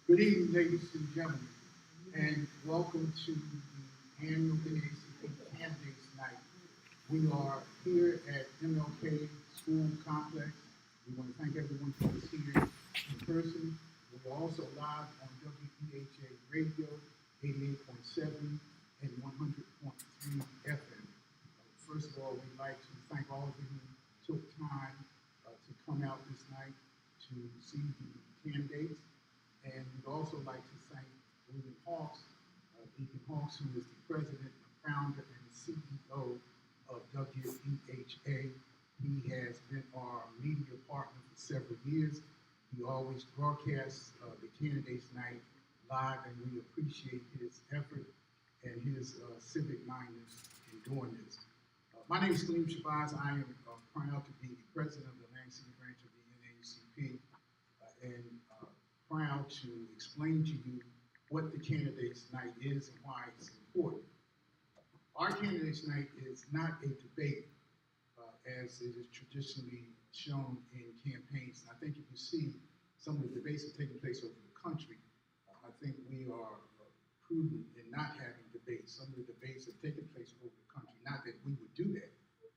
Good evening, ladies and gentlemen, and welcome to the annual NAACP Candidates Night. We are here at MLK School Complex. We want to thank everyone who is here in person. We're also live on WEHA Radio, 88.7 and 100.3 FM. First of all, we'd like to thank all of you who took time to come out this night to see the candidates. And we'd also like to thank Deacon Hawks, who is the president, founder, and CEO of WEHA. He has been our media partner for several years. He always broadcasts the Candidates Night live, and we appreciate his effort and his civic mindedness in doing this. My name is Khalil Shabazz. I am proud to be the president of the NAACP branch of the NAACP, and proud to explain to you what the Candidates Night is and why it's important. Our Candidates Night is not a debate as it is traditionally shown in campaigns. And I think if you see some of the debates that are taking place over the country, I think we are prudent in not having debates. Some of the debates have taken place over the country, not that we would do that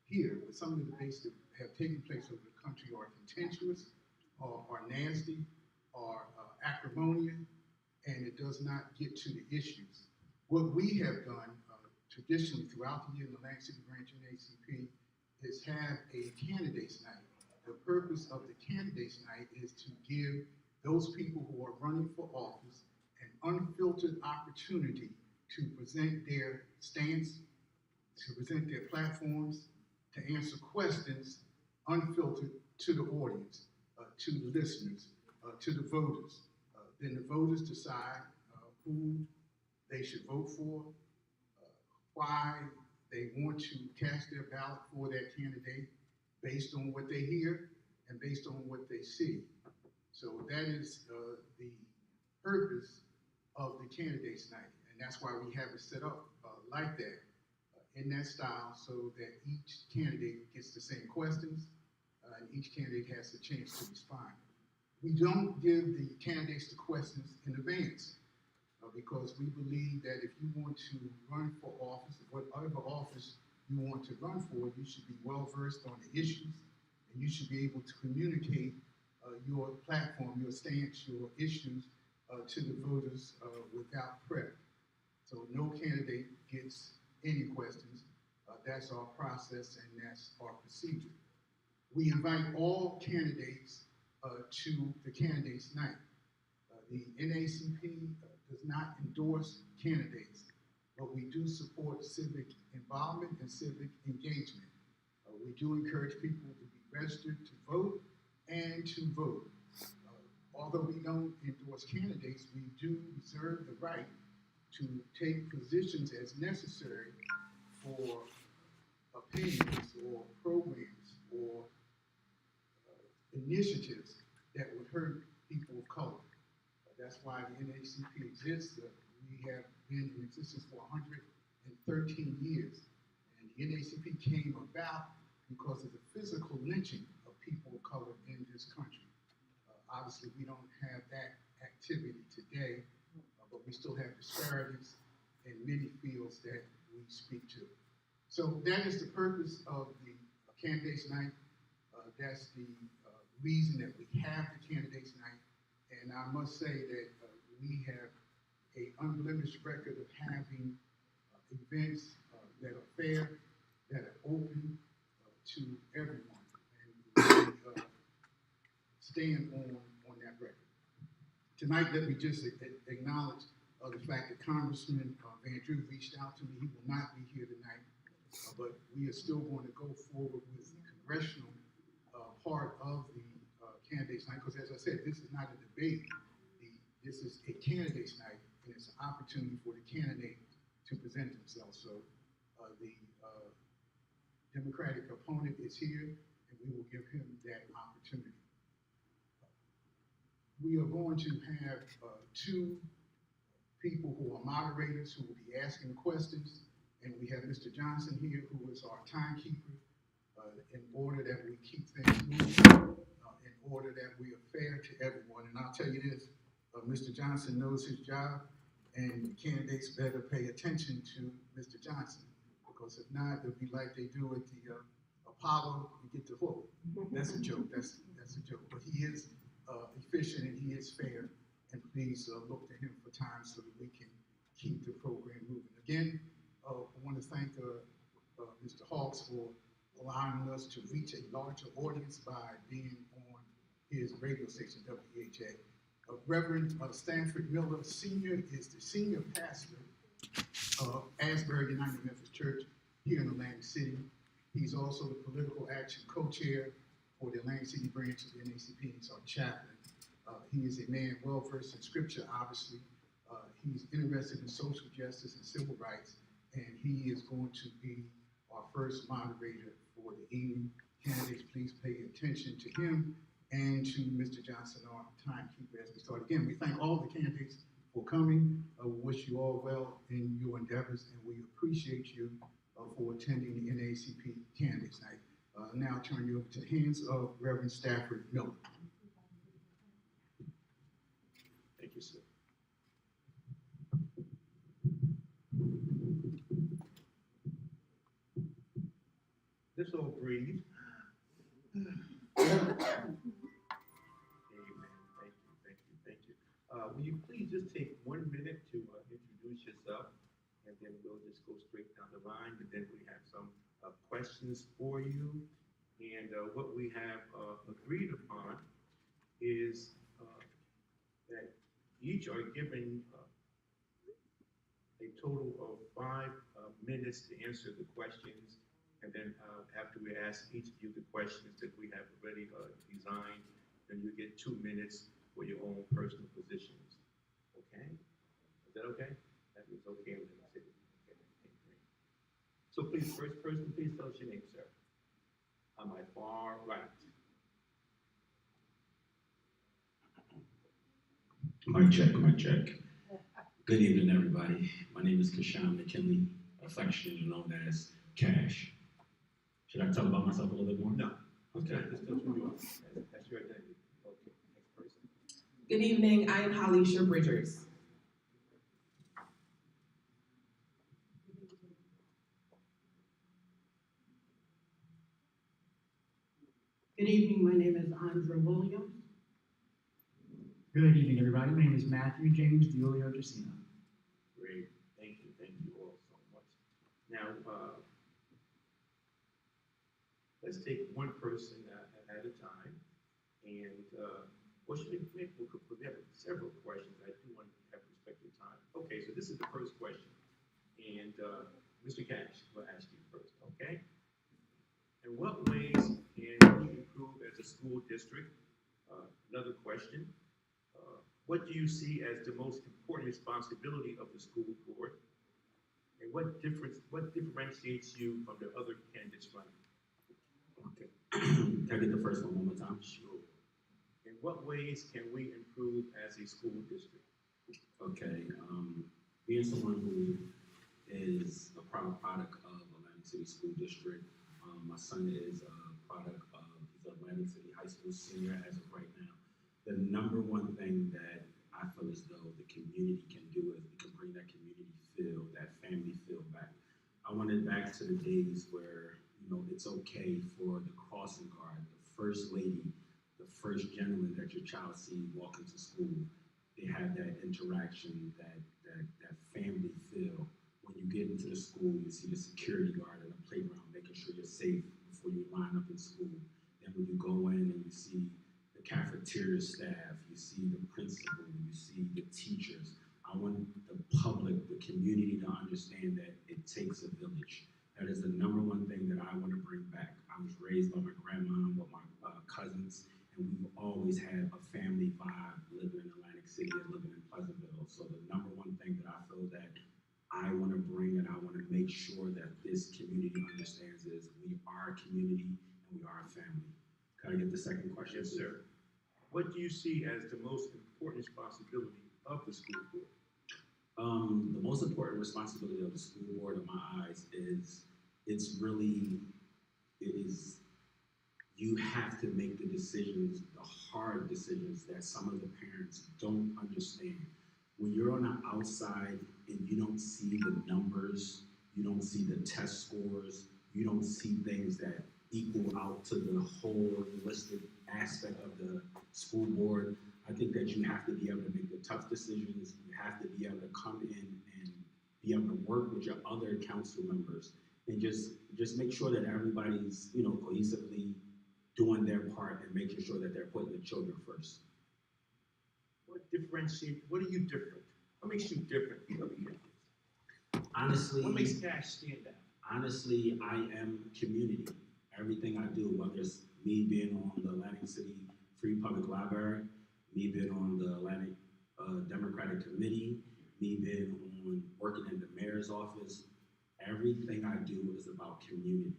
here, but some of the debates that have taken place over the country are contentious, or are nasty, are acrimonious, and it does not get to the issues. What we have done traditionally throughout the year in the NAACP branch and NAACP is have a candidates night. The purpose of the candidates night is to give those people who are running for office an unfiltered opportunity to present their stance, to present their platforms, to answer questions unfiltered to the audience, to the listeners, to the voters. Then the voters decide who they should vote for, why they want to cast their ballot for that candidate based on what they hear and based on what they see. So that is the purpose of the Candidates Night, and that's why we have it set up like that, in that style, so that each candidate gets the same questions, and each candidate has a chance to respond. We don't give the candidates the questions in advance because we believe that if you want to run for office, whatever office you want to run for, you should be well versed on the issues, and you should be able to communicate your platform, your stance, your issues to the voters without prep. So no candidate gets any questions. That's our process and that's our procedure. We invite all candidates to the Candidates Night. The NAACP does not endorse candidates, but we do support civic involvement and civic engagement. We do encourage people to be registered to vote and to vote. Although we don't endorse candidates, we do reserve the right to take positions as necessary for opinions or programs or initiatives that would hurt people of color. That's why the NAACP exists. We have been in existence for 113 years. And the NAACP came about because of the physical lynching of people of color in this country. Obviously, we don't have that activity today, but we still have disparities in many fields that we speak to. So that is the purpose of the Candidates Night. That's the reason that we have the Candidates Night. And I must say that we have an unblemished record of having events that are fair, that are open to everyone. And we stand on that record. Tonight, let me just acknowledge the fact that Congressman Van Drew reached out to me. He will not be here tonight, but we are still going to go forward with the congressional part of the Candidates Night, because as I said, this is not a debate. This is a Candidates Night, and it's an opportunity for the candidate to present themselves. So the Democratic opponent is here, and we will give him that opportunity. We are going to have two people who are moderators who will be asking questions, and we have Mr. Johnson here, who is our timekeeper, in order that we keep things moving, in order that we are fair to everyone. And I'll tell you this, Mr. Johnson knows his job, and candidates better pay attention to Mr. Johnson, because if not, it'll be like they do at the Apollo, you get the hook. That's a joke, that's a joke. But he is efficient and he is fair, and please look to him for time so that we can keep the program moving. Again, I want to thank Mr. Hawks for allowing us to reach a larger audience by being on his radio station, WHA. Reverend Stanford Miller Sr. is the senior pastor of Asbury United Methodist Church here in Atlantic City. He's also the political action co-chair for the Atlantic City branch of the NAACP. He's our chaplain. He is a man well versed in scripture, obviously. He's interested in social justice and civil rights, and he is going to be our first moderator for the evening. Candidates, please pay attention to him and to Mr. Johnson, our timekeeper, as we start. Again, we thank all the candidates for coming. We wish you all well in your endeavors, and we appreciate you for attending the NAACP Candidates Night. Now I'll turn you over to the hands of Reverend Stafford Miller. Thank you, sir. Let's all breathe. Amen. Thank you. Will you please just take 1 minute to introduce yourself, and then we'll just go straight down the line, and then we have some questions for you. And what we have agreed upon is that each are given a total of 5 minutes to answer the questions. And then after we ask each of you the questions that we have already designed, then you get 2 minutes for your own personal positions. Okay? Is that okay? That is okay with the city. Okay. So please, first person, please tell us your name, sir. On my far right. Mic check, mic check. Good evening, everybody. My name is Kashan McKinley, affectionately known as Cash. Should I tell about myself a little bit more? No. Okay. Just tell us who you are. That's your identity. Okay, next person. Good evening, I am Hollisha Bridgers. Good evening, my name is Andra Williams. Good evening, everybody. My name is Matthew James Diolio Jacina. Great. Thank you all so much. Now, let's take one person at a time, and we have several questions. I do want to have respect for time. Okay, so this is the first question, and Mr. Cash, we'll ask you first, okay? In what ways can we improve as a school district? Another question. What do you see as the most important responsibility of the school board? And what differentiates you from the other candidates running? Okay. Can I get the first one more time? Sure. In what ways can we improve as a school district? Okay. Being someone who is a proud product of Atlantic City School District, my son is a product of, he's an Atlantic City High School senior as of right now. The number one thing that I feel as though the community can do is we can bring that community feel, that family feel back. I want it back to the days where, you know, it's okay for the crossing guard, the first lady, the first gentleman that your child sees walk into school. They have that interaction, that family feel. When you get into the school, you see the security guard in the playground, making sure you're safe before you line up in school. Then when you go in and you see the cafeteria staff, you see the principal, you see the teachers. I want the public, the community to understand that it takes a village. That is the number one thing that I want to bring back. I was raised by my grandma, with my cousins, and we've always had a family vibe living in Atlantic City and living in Pleasantville. So the number one thing that I feel that I want to bring and I want to make sure that this community understands is we are a community and we are a family. Can I get the second question? Yes, sir. What do you see as the most important responsibility of the school board? The most important responsibility of the school board in my eyes is you have to make the decisions, the hard hard decisions that some of the parents don't understand. When you're on the outside and you don't see the numbers, you don't see the test scores, you don't see things that equal out to the whole holistic aspect of the school board, I think that you have to be able to make the tough decisions. You have to be able to come in and be able to work with your other council members and just make sure that everybody's, cohesively doing their part and making sure that they're putting the children first. What are you different? What makes you different from other kids? Honestly, What makes Cash stand out? honestly, I am community. Everything I do, whether it's me being on the Atlantic City Free Public Library, me being on the Atlantic Democratic Committee, me being on working in the mayor's office, everything I do is about community.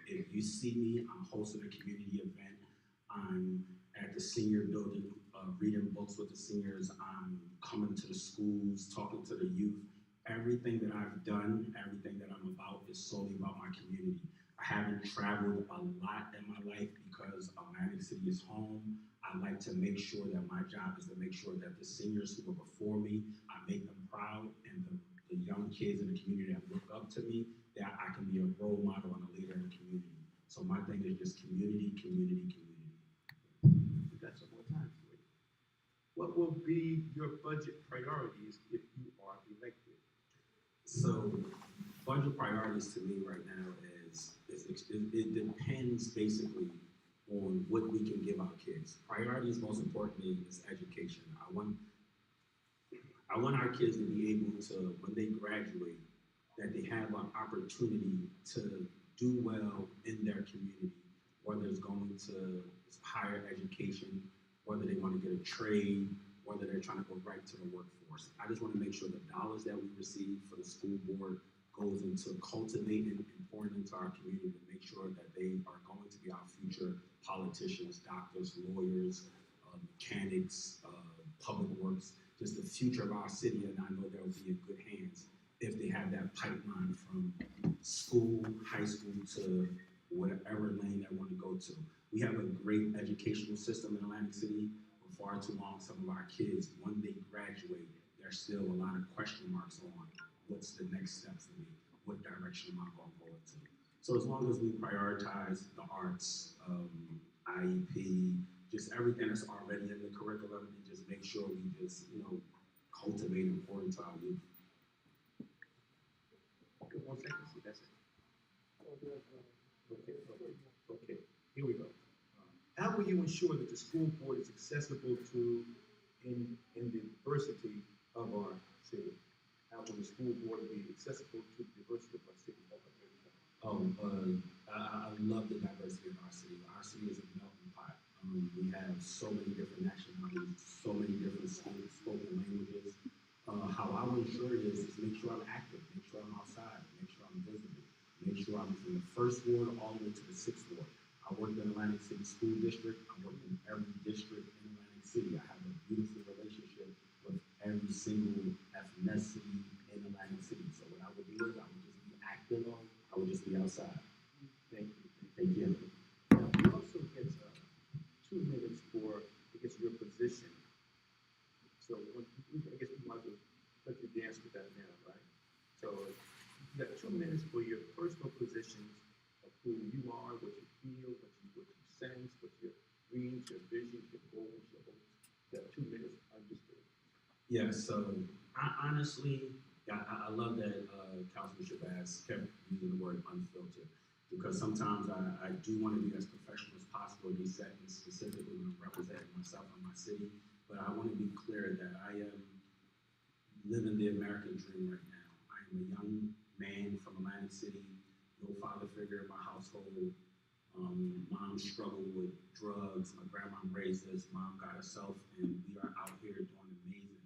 If you see me, I'm hosting a community event. I'm at the senior building, reading books with the seniors. I'm coming to the schools, talking to the youth. Everything that I've done, everything that I'm about is solely about my community. I haven't traveled a lot in my life because Atlantic City is home. I like to make sure that my job is to make sure that the seniors who were before me, I make them proud, and the young kids in the community that look up to me, that I can be a role model and a leader in the community. So my thing is just community, community, community. We got some more time for you. What will be your budget priorities if you are elected? So budget priorities to me right now it depends basically on what we can give our kids. Priorities, most importantly, is education. I want our kids to be able to, when they graduate, that they have an opportunity to do well in their community, whether it's going to higher education, whether they want to get a trade, whether they're trying to go right to the workforce. I just want to make sure the dollars that we receive for the school board goes into cultivating and pouring into our community to make sure that they are going to be our future politicians, doctors, lawyers, mechanics, public works, just the future of our city, and I know they'll be in good hands if they have that pipeline from school, high school, to whatever lane they want to go to. We have a great educational system in Atlantic City. For far too long, some of our kids, when they graduate, there's still a lot of question marks on what's the next step for me, what direction am I going to go into. So as long as we prioritize the arts, IEP, just everything that's already in the curriculum, and just make sure we just, cultivate and pour into our youth. Okay, 1 second, see, that's it. Okay, here we go. How will you ensure that the school board is accessible to in the diversity of our city? How will the school board be accessible to the diversity of our city? I love the diversity of our city. Our city is a melting pot. We have so many different nationalities, so many different spoken languages. How I will ensure it is make sure I'm active, make sure I'm outside, make sure I'm visible, make sure I'm from the 1st ward all the way to the 6th ward. I work in Atlantic City School District. I work in every district in Atlantic City. I have a beautiful relationship with every single ethnicity in Atlantic City. So what I would do is I would just be active. I would just be outside. Thank you. Thank you. Now, you also get 2 minutes for, your position. So I guess we might as well let you dance with that now, right? So you got 2 minutes for your personal positions of who you are, what you feel, what you sense, what your dreams, your visions, your goals, your hopes. You got 2 minutes, understood. Yeah, so honestly, I love that Councilman Shabazz kept using the word unfiltered, because sometimes I do want to be as professional as possible in these settings, specifically when I'm representing myself and my city, but I want to be clear that I am living the American dream right now. I am a young man from Atlantic City, no father figure in my household. Mom struggled with drugs, my grandma raised us, mom got herself, and we are out here doing amazing.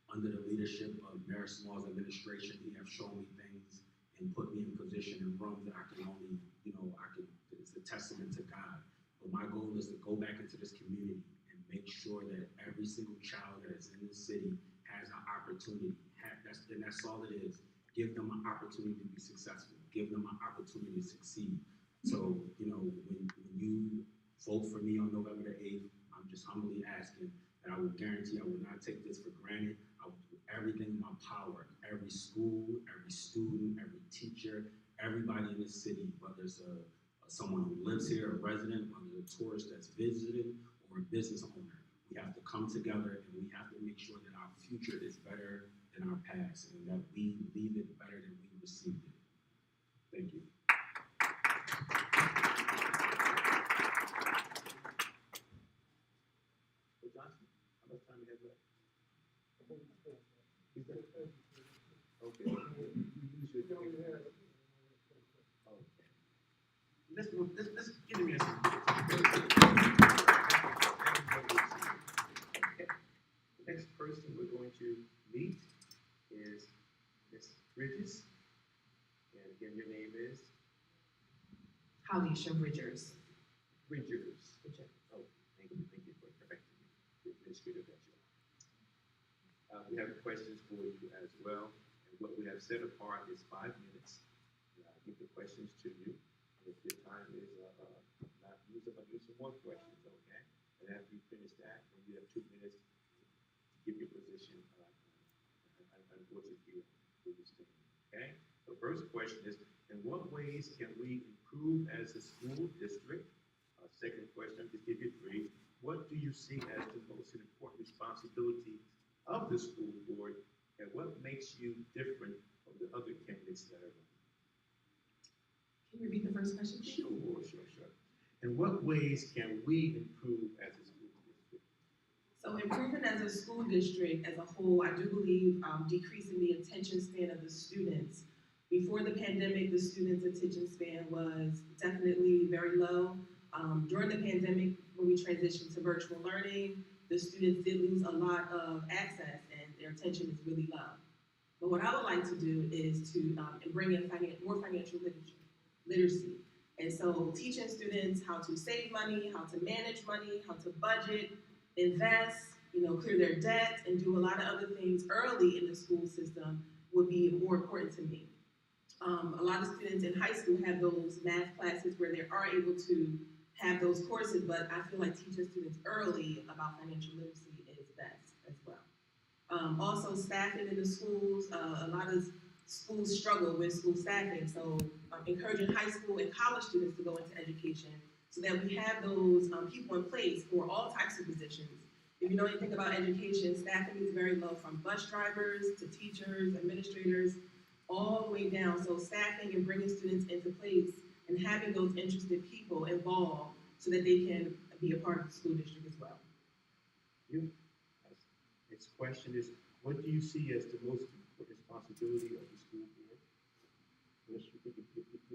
Under the leadership of Mayor Small's administration, he have shown me things and put me in position in rooms that I can only, it's a testament to God. But my goal is to go back into this community and make sure that every single child that is in this city has an opportunity. And that's all it is. Give them an opportunity to be successful. Give them an opportunity to succeed. So, when you vote for me on November the 8th, I'm just humbly asking that I will guarantee I will not take this for granted. I will do everything in my power. Every school, every student, every teacher, everybody in this city, whether it's someone who lives here, a resident, whether it's a tourist that's visiting, or a business owner, we have to come together and we have to make sure that our future is better than our past and that we leave it better than we received it. Thank you. Mr. Johnson, how much time do you have left? He's done. Okay. You should- Okay. Let's get him in some. Okay. The next person we're going to meet is Ms. Bridges. And again, your name is Halisha Bridgers. Bridgers. Oh, thank you for correcting me. The administrative that you are. We have questions for you as well. And what we have set apart is 5 minutes. I'll give the questions to you. If your time is not used up, I'll use some more questions, okay? And after you finish that, then you have 2 minutes to give your position on what you feel will be stated, okay? The first question is, in what ways can we improve as a school district? Second question, to give you 3, what do you see as the most important responsibility of the school board, and what makes you different from the other candidates that are running? Can you repeat the first question, please? Sure. In what ways can we improve as a school district? So improving as a school district as a whole, I do believe decreasing the attention span of the students. Before the pandemic, the students' attention span was definitely very low. During the pandemic, when we transitioned to virtual learning, the students did lose a lot of access and their attention is really low. But what I would like to do is to bring in more financial literacy. And so teaching students how to save money, how to manage money, how to budget, invest, clear their debt, and do a lot of other things early in the school system would be more important to me. A lot of students in high school have those math classes where they are able to have those courses, but I feel like teaching students early about financial literacy is best as well. Also, staffing in the schools, a lot of schools struggle with school staffing, so encouraging high school and college students to go into education so that we have those people in place for all types of positions. If you know anything about education, staffing is very low, from bus drivers to teachers, administrators, all the way down. So staffing and bringing students into place and having those interested people involved so that they can be a part of the school district as well. Next question is, what do you see as the most important responsibility of the school board? Unless you think you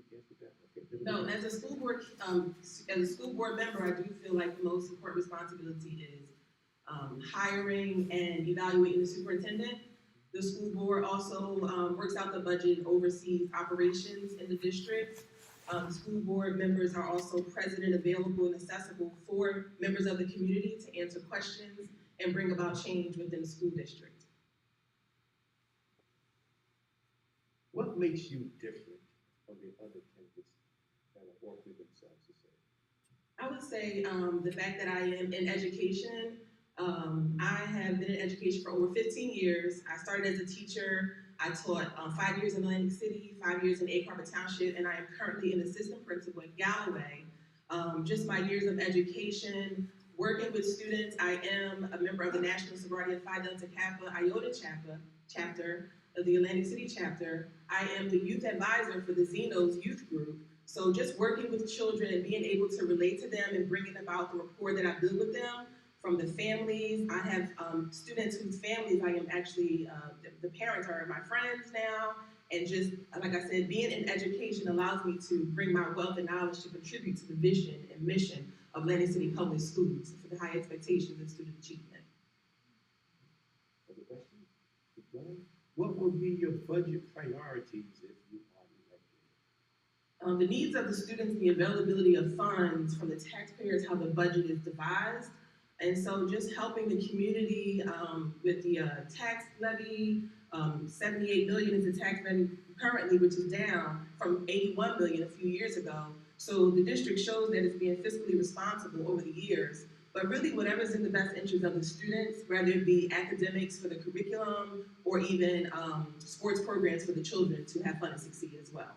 can answer that. Okay. No, as a school board member, I do feel like the most important responsibility is hiring and evaluating the superintendent. The school board also works out the budget and oversees operations in the district. School board members are also present and available and accessible for members of the community to answer questions and bring about change within the school district. What makes you different from the other candidates that are offering themselves to say? I would say the fact that I am in education. I have been in education for over 15 years. I started as a teacher. I taught 5 years in Atlantic City, 5 years in Egg Harbor Township, and I am currently an assistant principal in Galloway. Just my years of education, working with students, I am a member of the National Sorority of Phi Delta Kappa Iota chapter of the Atlantic City chapter. I am the youth advisor for the Xenos youth group. So just working with children and being able to relate to them and bringing about the rapport that I build with them from the families. I have students whose families I am actually, the parents are my friends now. And just, like I said, being in education allows me to bring my wealth and knowledge to contribute to the vision and mission of Atlantic City Public Schools for the high expectations and student achievement. Other questions? Keep going. What will be your budget priorities if you are elected? The needs of the students, the availability of funds from the taxpayers, how the budget is devised. And so just helping the community with the tax levy, 78 million is the tax levy currently, which is down from 81 million a few years ago. So the district shows that it's being fiscally responsible over the years. but really whatever's in the best interest of the students, whether it be academics for the curriculum or even sports programs for the children to have fun and succeed as well.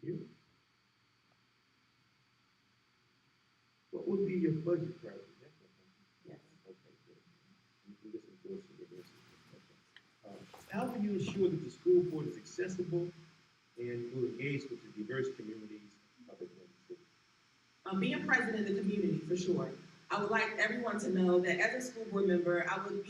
Thank you. What would be your budget priority? Yes. Okay, good. You can listen to us and answer this question. How will you ensure that the school board is accessible and will engage with the diverse communities of Atlantic City? Being present in the community, for sure. I would like everyone to know that as a school board member, I would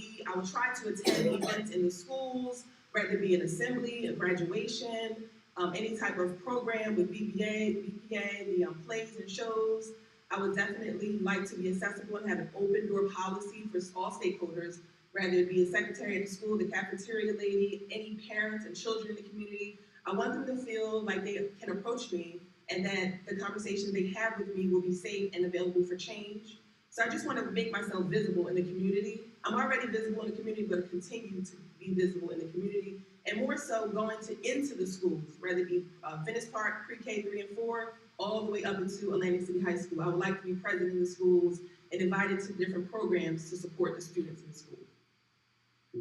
try to attend events in the schools, whether it be an assembly, a graduation, any type of program with BPA, the plays and shows. I would definitely like to be accessible and have an open door policy for all stakeholders, whether it be a secretary at the school, the cafeteria lady, any parents and children in the community. I want them to feel like they can approach me and that the conversations they have with me will be safe and available for change. So I just want to make myself visible in the community. I'm already visible in the community, but continue to be visible in the community, and more so going into the schools, whether it be Venice Park, pre-K 3 and 4, all the way up into Atlantic City High School. I would like to be present in the schools and invited to different programs to support the students in the school.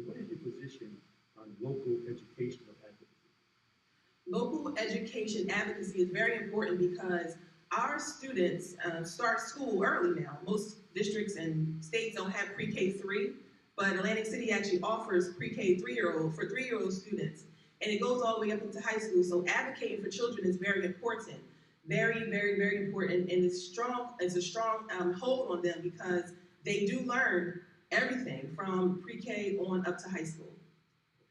What is your position on local educational advocacy? Local education advocacy is very important because our students start school early now. Most districts and states don't have pre-K 3, but Atlantic City actually offers pre-K 3-year-old for 3-year-old students, and it goes all the way up into high school. So advocating for children is very important. Very, very, very important, and it's a strong hold on them because they do learn everything from pre-K on up to high school.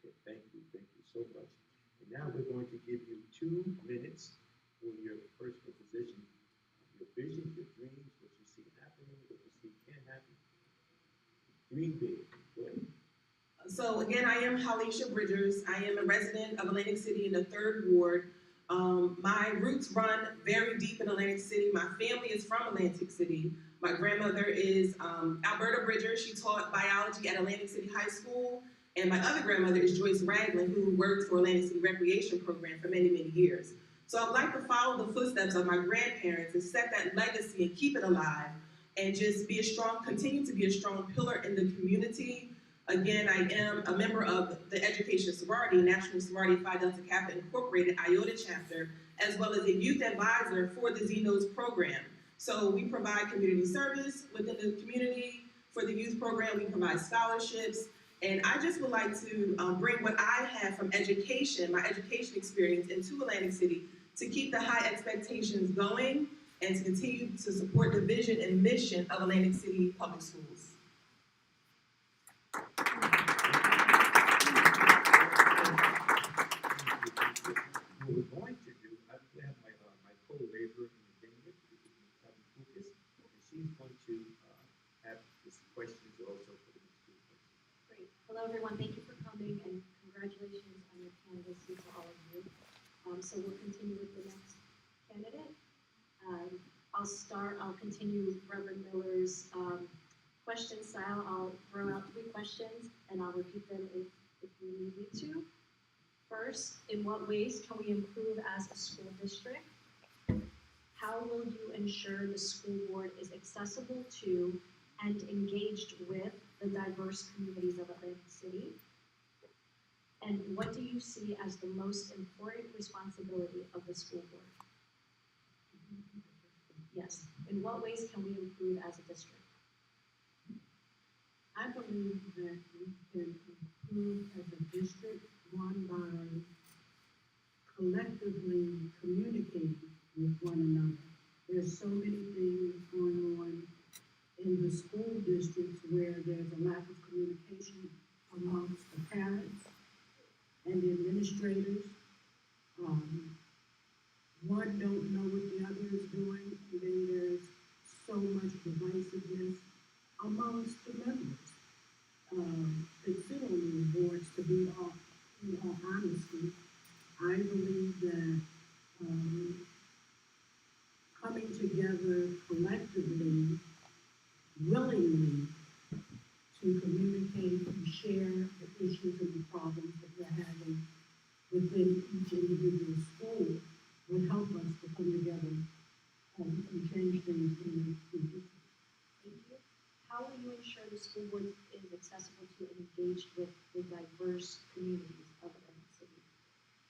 Okay, thank you so much. And now we're going to give you 2 minutes for your personal position, your vision, your dreams, what you see happening, what you see can happen. Dream big. Go ahead. So again, I am Halisha Bridgers. I am a resident of Atlantic City in the 3rd Ward. My roots run very deep in Atlantic City. My family is from Atlantic City. My grandmother is Alberta Bridger. She taught biology at Atlantic City High School. And my other grandmother is Joyce Ragland, who worked for Atlantic City Recreation Program for many, many years. So I'd like to follow the footsteps of my grandparents and set that legacy and keep it alive and just continue to be a strong pillar in the community. Again, I am a member of the Education Sorority, National Sorority Phi Delta Kappa Incorporated IOTA chapter, as well as a youth advisor for the Zenos program. So we provide community service within the community. For the youth program, we provide scholarships. And I just would like to bring what I have from education, my education experience, into Atlantic City to keep the high expectations going and to continue to support the vision and mission of Atlantic City Public Schools. What we're going to do, I have my co-laborer in Virginia, Lucas, and she's going to have this questions also for the students. Great. Hello, everyone. Thank you for coming, and congratulations on your candidacy to all of you. So we'll continue with the next candidate. I'll continue Reverend Miller's question style. I'll throw out 3 questions, and I'll repeat them if you need me to. First, in what ways can we improve as a school district? How will you ensure the school board is accessible to and engaged with the diverse communities of Atlantic City? And what do you see as the most important responsibility of the school board? Yes. In what ways can we improve as a district? I believe that we can improve as a district, one, by collectively communicating with one another. There's so many things going on in the school districts where there's a lack of communication amongst the parents and the administrators. One don't know what the other is doing, and then there's so much divisiveness amongst the members that sit on these boards. To be in all honesty, I believe that coming together collectively, willingly to communicate and share the issues and the problems that we're having within each individual school would help us to come together and change things in the future. how will you ensure the school board is accessible to and engaged with the diverse communities of Atlantic City?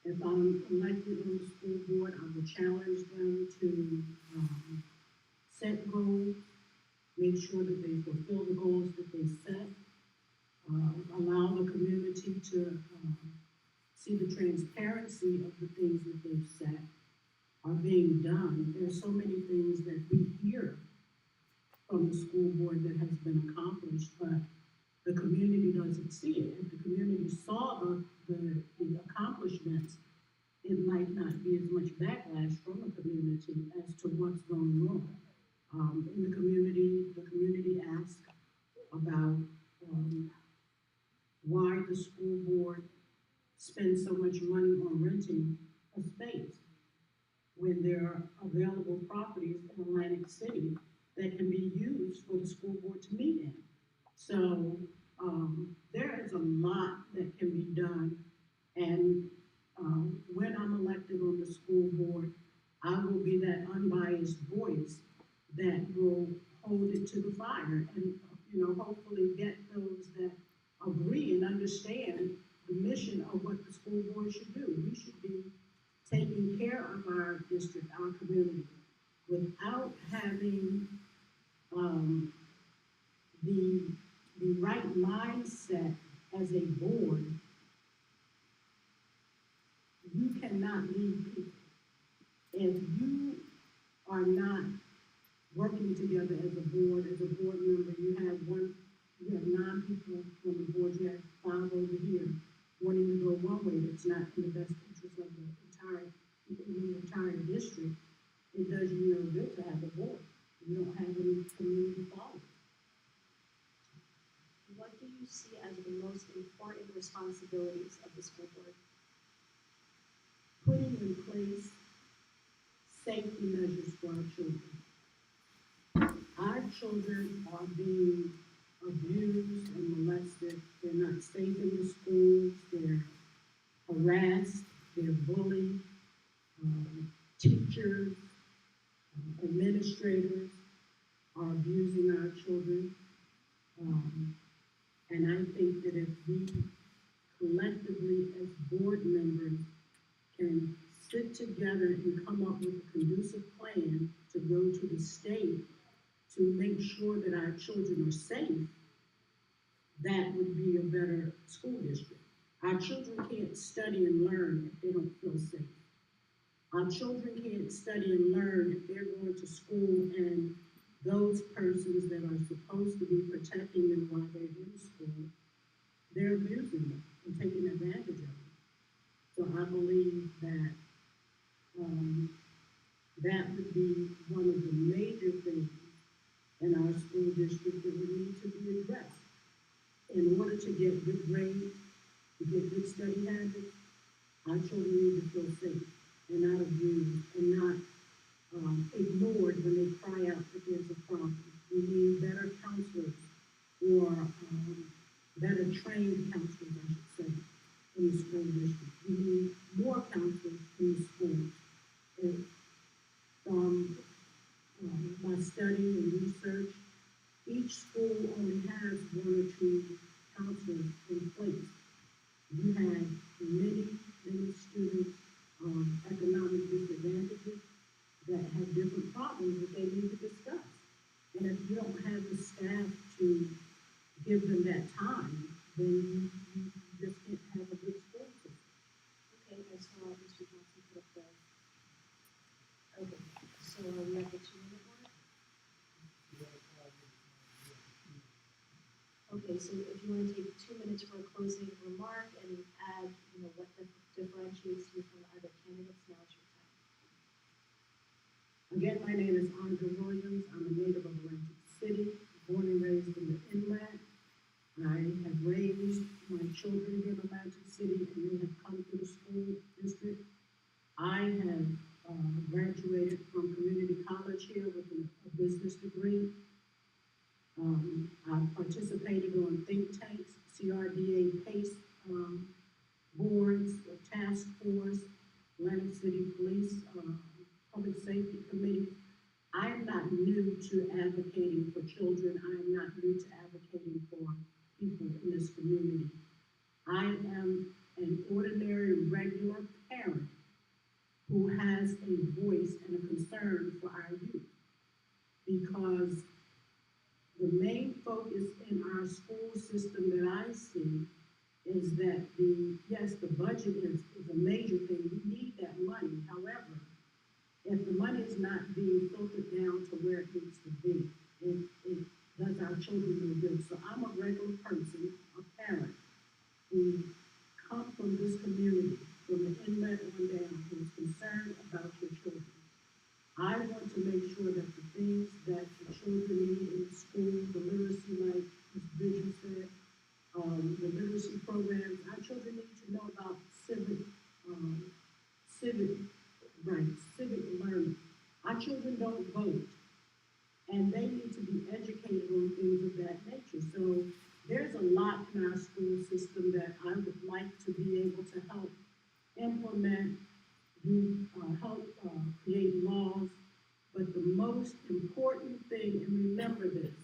If I'm elected on the school board, I will challenge them to set goals, make sure that they fulfill the goals that they set, allow the community to see the transparency of the things that they've set are being done. There's so many things that we hear from the school board that has been accomplished, but the community doesn't see it. If the community saw the accomplishments, it might not be as much backlash from the community as to what's going on. In the community asked about why the school board spends so much money on renting a space when there are available properties in Atlantic City that can be used for the school board to meet in. So there is a lot that can be done, and when I'm elected on the school board, I will be that unbiased voice that will hold it to the fire and, hopefully get those that agree and understand the mission of what the school board should do. We should be taking care of our district, our community, without having the right mindset as a board. You cannot lead people. If you are not working together as a board member, you have 9 people on the board, you have 5 over here wanting to go one way that's not in the best interest of the entire district. It does you no good to have a board. You don't have any community followers. What do you see as the most important responsibilities of the school board? Putting in place safety measures for our children. Our children are being abused and molested. They're not safe in the schools. They're harassed. They're bullied. Teachers, administrators are abusing our children. And I think that if we collectively as board members can sit together and come up with a conducive plan to go to the state to make sure that our children are safe, that would be a better school district. Our children can't study and learn if they don't feel safe. Our children can't study and learn if they're going to school and those persons that are supposed to be protecting them while they're in school, they're abusing them and taking advantage of them. So I believe that that would be one of the major things in our school district that would need to be addressed. In order to get good grades, to get good study habits, our children need to feel safe and not abused and not ignored when they cry out that there's a problem. We need better counselors or better trained counselors, I should say, in the school district. We need more counselors in the schools. And from my study and research, each school only has 1 or 2 counselors in place. You have many students economic disadvantages that have different problems that they need to discuss. And if you don't have the staff to give them that time, then you just can't have a good school system. Okay, I saw Mr. Johnson put up there. Okay, so we have the 2-minute mark? Okay, so if you want to take 2 minutes for a closing remark and add, what differentiates you from other candidates, now is your time. Again, my name is Andra Williams. I'm a native of Atlantic City, born and raised in the inland. I have raised my children here in Atlantic City, and they have come to the school district. I have graduated from community college here with a business degree. I've participated on think tanks, CRDA PACE boards, task force, Atlantic City Police, Public Safety Committee. I am not new to advocating for children. I am not new focus in our school system that I see is that yes, the budget is a major thing. We need that money. However, if the money is not being filtered down to where it needs to be, it does our children no good. So I'm a regular person, a parent, who come from this community, from the inlet on down, who's concerned about your children. I want to make sure that the things that the children need in school, the literacy, like Ms. Bridget said, the literacy programs, our children need to know about civic rights, civic learning. Our children don't vote, and they need to be educated on things of that nature. So there's a lot in our school system that I would like to be able to help implement, help create laws. But the most important thing, and remember this,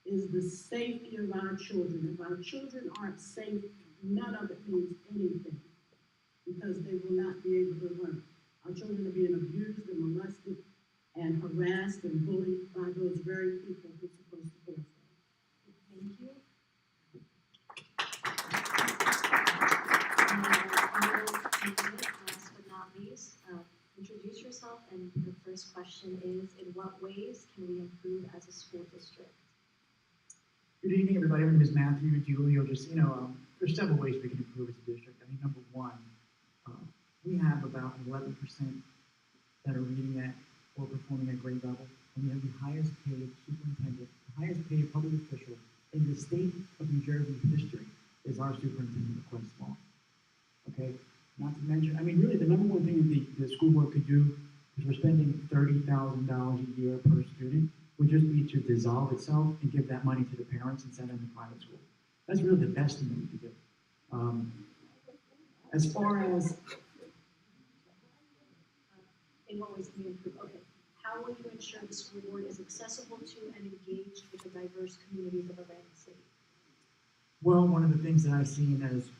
is the safety of our children. If our children aren't safe, none of it means anything, because they will not be able to learn. Our children are being abused and molested and harassed and bullied by those very people who are supposed to force them. Thank you. Last but not least, introduce yourself, and the first question is, in what ways can we improve as a school district? Good evening, everybody. My name is Matthew Giulio. Just, there's several ways we can improve as a district. I think number one, we have about 11% that are reading at or performing at grade level, and we have the highest paid superintendent, the highest paid public official in the state of New Jersey history is our superintendent of Quest Law. Okay? Not to mention, really the number one thing that the school board could do, is we're spending $30,000 a year per student, would just be to dissolve itself and give that money to the parents and send them to private school. That's really the best thing that we could do. As far as in what ways can we improve? Okay. How will you ensure the school board is accessible to and engaged with the diverse communities of Atlantic City? Well, one of the things that I've seen as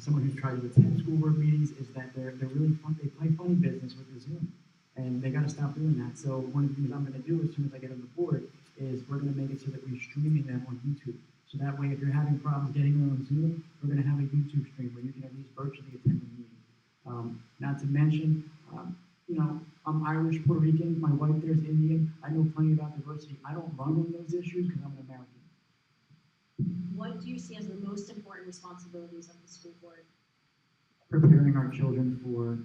someone who's tried to attend school board meetings is that they're really fun. They play funny business with the Zoom, and they got to stop doing that. So one of the things I'm going to do as soon as I get on the board is we're going to make it so that we're streaming them on YouTube. So that way, if you're having problems getting on Zoom, we're going to have a YouTube stream where you can at least virtually attend the meeting. Not to mention, I'm Irish, Puerto Rican. My wife there's Indian. I know plenty about diversity. I don't run on those issues because I'm an American. What do you see as the most important responsibilities of the school board? Preparing our children for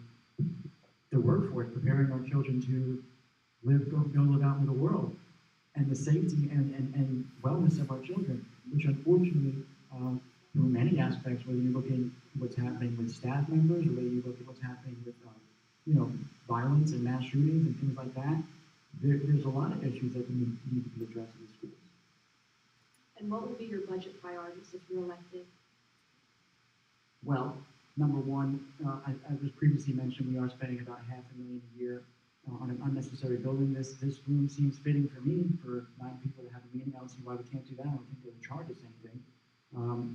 the workforce, preparing our children to go live out in the world, and the safety and wellness of our children, which unfortunately, through many aspects, whether you look at what's happening with staff members, or whether you look at what's happening with violence and mass shootings and things like that, there's a lot of issues that need to be addressed in the schools. And what will be your budget priorities if you're elected? Well, number one, as was previously mentioned, we are spending about $500,000 a year on an unnecessary building. This room seems fitting for me, for 9 people to have a meeting. I don't see why we can't do that. I don't think they would charge us anything.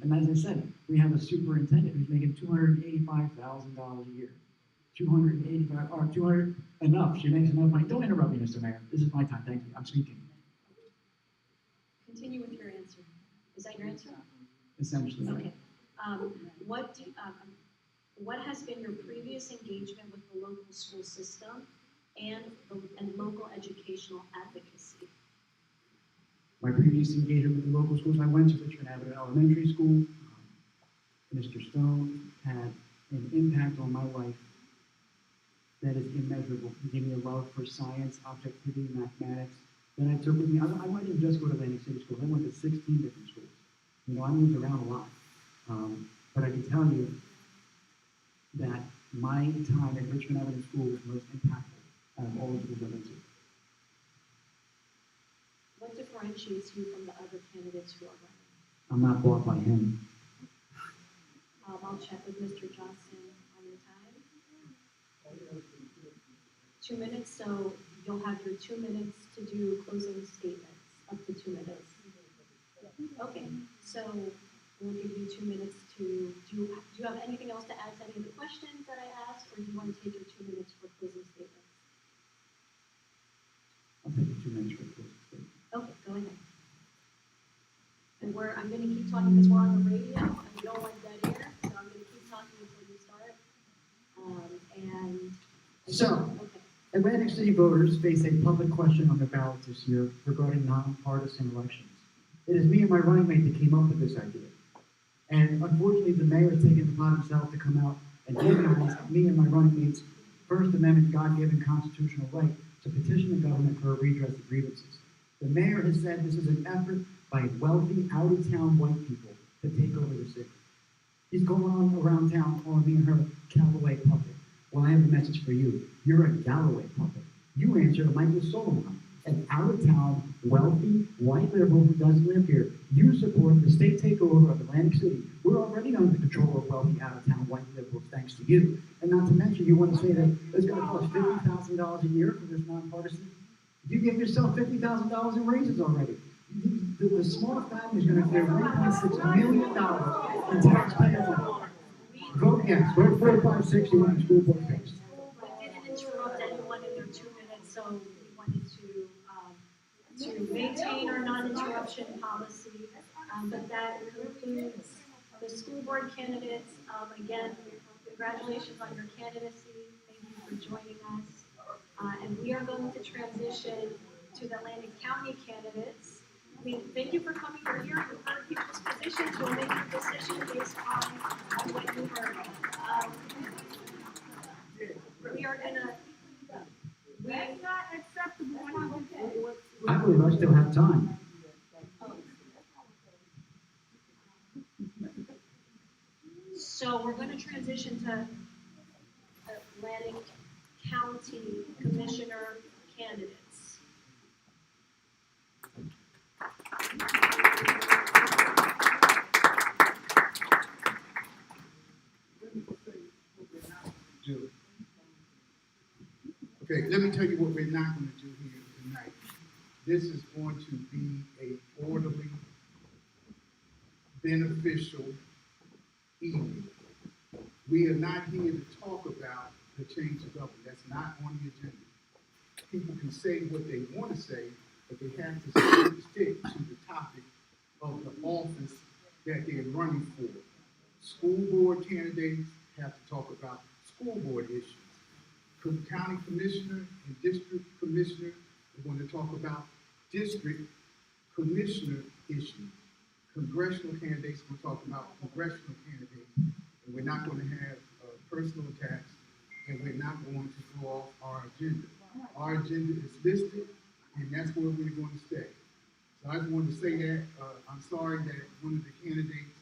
And as I said, we have a superintendent who's making $285,000 a year. 285 or 200 enough. She makes enough money. Don't interrupt me, Mr. Mayor. This is my time. Thank you. I'm speaking. Continue with your answer. Is that your answer? Essentially. Okay. What has been your previous engagement with the local school system and local educational advocacy? My previous engagement with the local schools, I went to Richmond Avenue Elementary School. Mr. Stone had an impact on my life that is immeasurable. He gave me a love for science, objectivity, mathematics. Then I took with me, I didn't just go to Atlantic City schools. I went to 16 different schools. I moved around a lot. But I can tell you that my time at Richmond Avenue School was the most impactful out of all the schools I've been to. What differentiates you from the other candidates who are running? I'm not bought by him. I'll check with Mr. Johnson on your time. 2 minutes, so you'll have your 2 minutes to do closing statements, up to 2 minutes. Okay, so we'll give you 2 minutes to, do you have anything else to add to any of the questions that I asked, or do you want to take your 2 minutes for closing statements? I'll take the 2 minutes for closing statement. Okay, go ahead. And I'm gonna keep talking because we're on the radio and we don't want dead air, so I'm gonna keep talking until you start. And. So- Okay. Atlantic City voters face a public question on the ballot this year regarding nonpartisan elections. It is me and my running mate that came up with this idea. And unfortunately, the mayor has taken it upon himself to come out and demonize me and my running mate's First Amendment God-given constitutional right to petition the government for a redress of grievances. The mayor has said this is an effort by wealthy, out-of-town white people to take over the city. He's going on around town calling me and her Callaway puppet. Well, I have a message for you. You're a Galloway puppet. You answer to Michael Solomon, an out-of-town, wealthy, white liberal who doesn't live here. You support the state takeover of Atlantic City. We're already under the control of wealthy, out-of-town, white liberals, thanks to you. And not to mention, you want to say that it's going to cost $50,000 a year for this nonpartisan? You give yourself $50,000 in raises already. The small family is going to get $1.6 million in taxpayer money. Vote yes. Vote 4560 when the school board fixed. We didn't interrupt anyone in their 2 minutes, so we wanted to maintain our non-interruption policy. But that concludes the school board candidates. Again, congratulations on your candidacy. Thank you for joining us. And we are going to transition to the Atlantic County candidates. Thank you for coming. You're here. You heard people's positions. We'll make your decision based on what you heard. We are gonna. That's not acceptable. I believe I still have time. So we're going to transition to Atlantic County Commissioner candidates. Do. Okay, let me tell you what we're not going to do here tonight. This is going to be a orderly, beneficial evening. We are not here to talk about the change of government. That's not on the agenda. People can say what they want to say, but they have to stick to the topic of the office that they're running for. School board candidates have to talk about school board issues. County commissioner and district commissioner are going to talk about district commissioner issues. Congressional candidates will talk about congressional candidates, and we're not going to have personal attacks, and we're not going to go off our agenda. Our agenda is listed, and that's where we're going to stay. So I just wanted to say that. I'm sorry that one of the candidates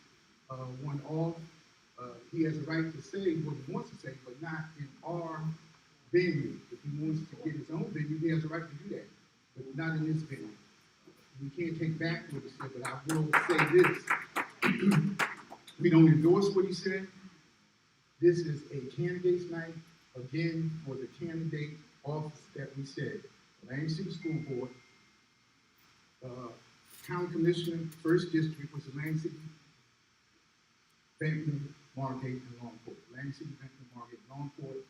went off. He has a right to say what he wants to say, but not in our venue. If he wants to get his own venue, he has a right to do that, but not in this venue. We can't take back what he said, but I will say this. We don't endorse what he said. This is a candidate's night, again, for the candidate office that we said. Atlantic City School Board, County Commissioner, First District was Atlantic City, Benton, Margate, and Longport. Atlantic City, Benton, Margate, Longport,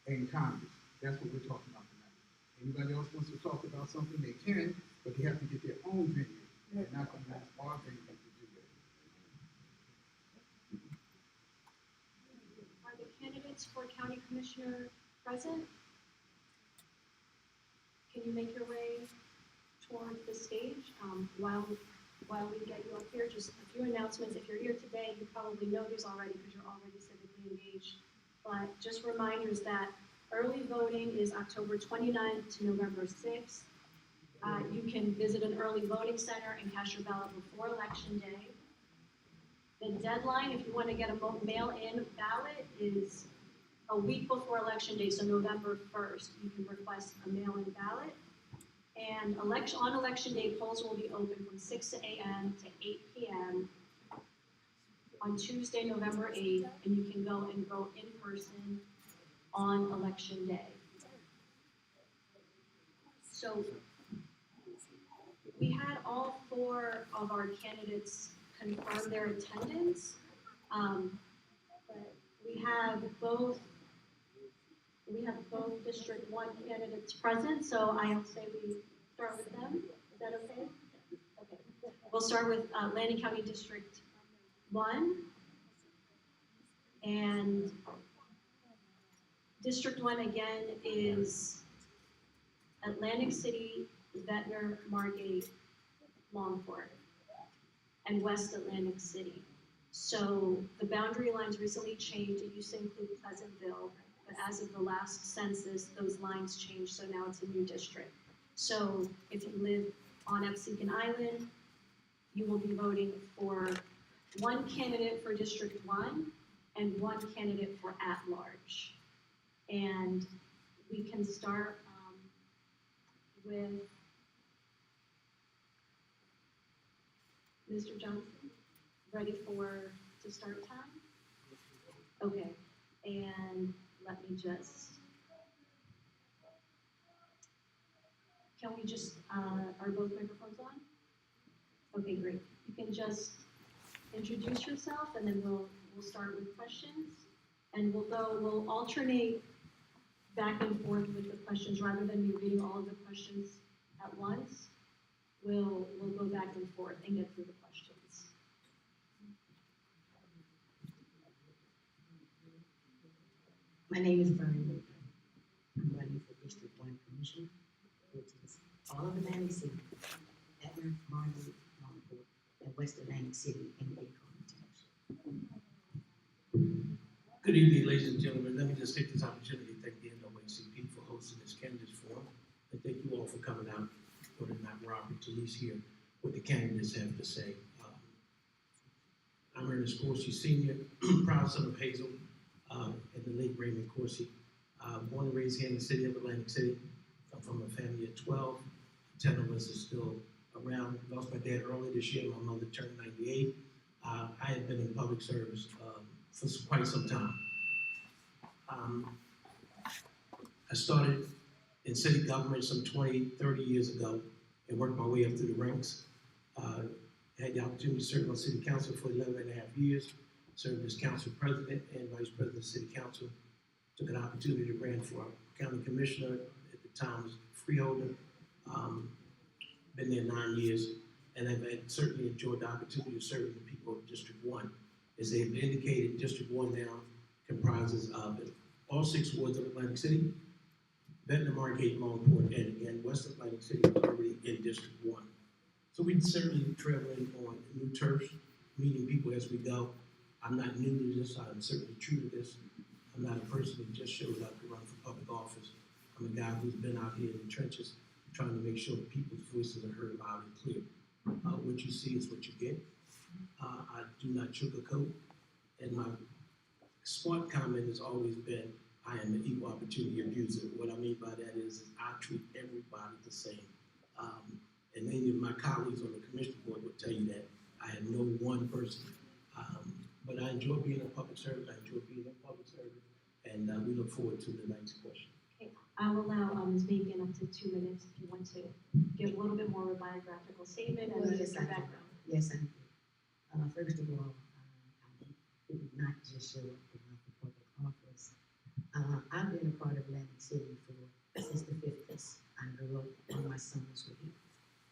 and Congress. That's what we're talking about tonight. Anybody else wants to talk about something, they can, but they have to get their own venue. They're not going to use our venue to do that. Are the candidates for county commissioner present? Can you make your way toward the stage? While we get you up here, just a few announcements. If you're here today, you probably know these already because you're already civically engaged. But just reminders that early voting is October 29th to November 6th. You can visit an early voting center and cast your ballot before Election Day. The deadline, if you want to get a mail-in ballot, is a week before Election Day, so November 1st. You can request a mail-in ballot. And on Election Day, polls will be open from 6 a.m. to 8 p.m. on Tuesday, November 8th, and you can go and vote in person on Election Day. So we had all 4 of our candidates confirm their attendance, but we have both District 1 candidates present, so I'll say we start with them. Is that okay? Okay. we'll start with Atlantic County District 1. And District 1 again is Atlantic City, Ventnor, Margate, Longport, and West Atlantic City. So the boundary lines recently changed. It used to include Pleasantville, but as of the last census, those lines changed, so now it's a new district. So if you live on Absecon Island, you will be voting for one candidate for District 1 and one candidate for at-large. And we can start with Mr. Johnson. Ready to start time? Okay, and let me just, can we just, are both microphones on? Okay, great. You can just introduce yourself and then we'll start with questions. And we'll alternate back and forth with the questions rather than me reading all of the questions at once. We'll go back and forth and get through the questions. My name is Bernie Whitaker. I'm running for District 1 Commissioner, which is all of Atlantic City, Ventnor, Margate, Longport, and West Atlantic City in Acorn Township. Good evening, ladies and gentlemen. Let me just take this opportunity to thank the NAACP for hosting this candidates forum. And thank you all for coming out for the night robbery to at least hear what the candidates have to say. I'm Ernest Coursey Sr., proud son of Hazel and the late Raymond Coursey. Born and raised here in the city of Atlantic City. I'm from a family of 12. 10 of us are still around. Lost my dad early this year. My mother turned 98. I had been in public service for quite some time. I started in city government some 20, 30 years ago and worked my way up through the ranks. Had the opportunity to serve on city council for 11 and a half years, served as council president and vice president of city council. Took an opportunity to run for county commissioner, at the time was freeholder. Been there 9 years, and I've certainly enjoyed the opportunity to serve the people of District 1. As they've indicated, District 1 now comprises of all 6 wards of Atlantic City, Ventnor, Margate, Longport, and again, West Atlantic City is already in District 1. So we're certainly traveling on new turf, meeting people as we go. I'm not new to this, I'm certainly true to this. I'm not a person who just showed up to run for public office. I'm a guy who's been out here in the trenches trying to make sure people's voices are heard loud and clear. What you see is what you get. I do not sugarcoat, and my smart comment has always been, I am an equal opportunity abuser. What I mean by that is I treat everybody the same. And many of my colleagues on the commission board will tell you that. I have no one person. But I enjoy being a public servant. I enjoy being a public servant. And we look forward to the next question. Okay, I will allow Ms. Bacon up to 2 minutes if you want to give a little bit more of a biographical statement and Yes, your I do. background. Yes, I do. First of all, I did not just show up to run for public office. I've been a part of Atlantic City since the 50s. I grew up when my sons were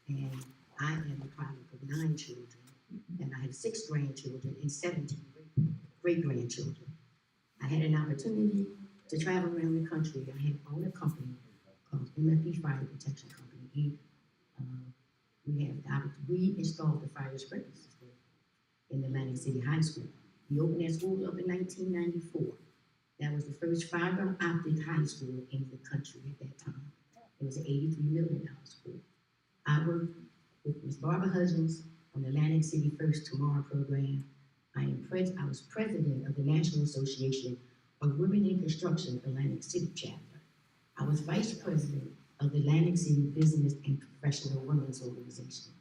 here. And I am a product of 9 children, and I have 6 grandchildren and 17 great-grandchildren. I had an opportunity to travel around the country. I had owned a company called MFP Fire Protection Company. We installed the fire sprinkler system in Atlantic City High School. We opened that school up in 1994. That was the first fiber optic high school in the country at that time. It was an $83 million school. I worked with Ms. Barbara Hudgens on the Atlantic City First Tomorrow program. I was president of the National Association of Women in Construction Atlantic City chapter. I was vice president of the Atlantic City Business and Professional Women's Organization.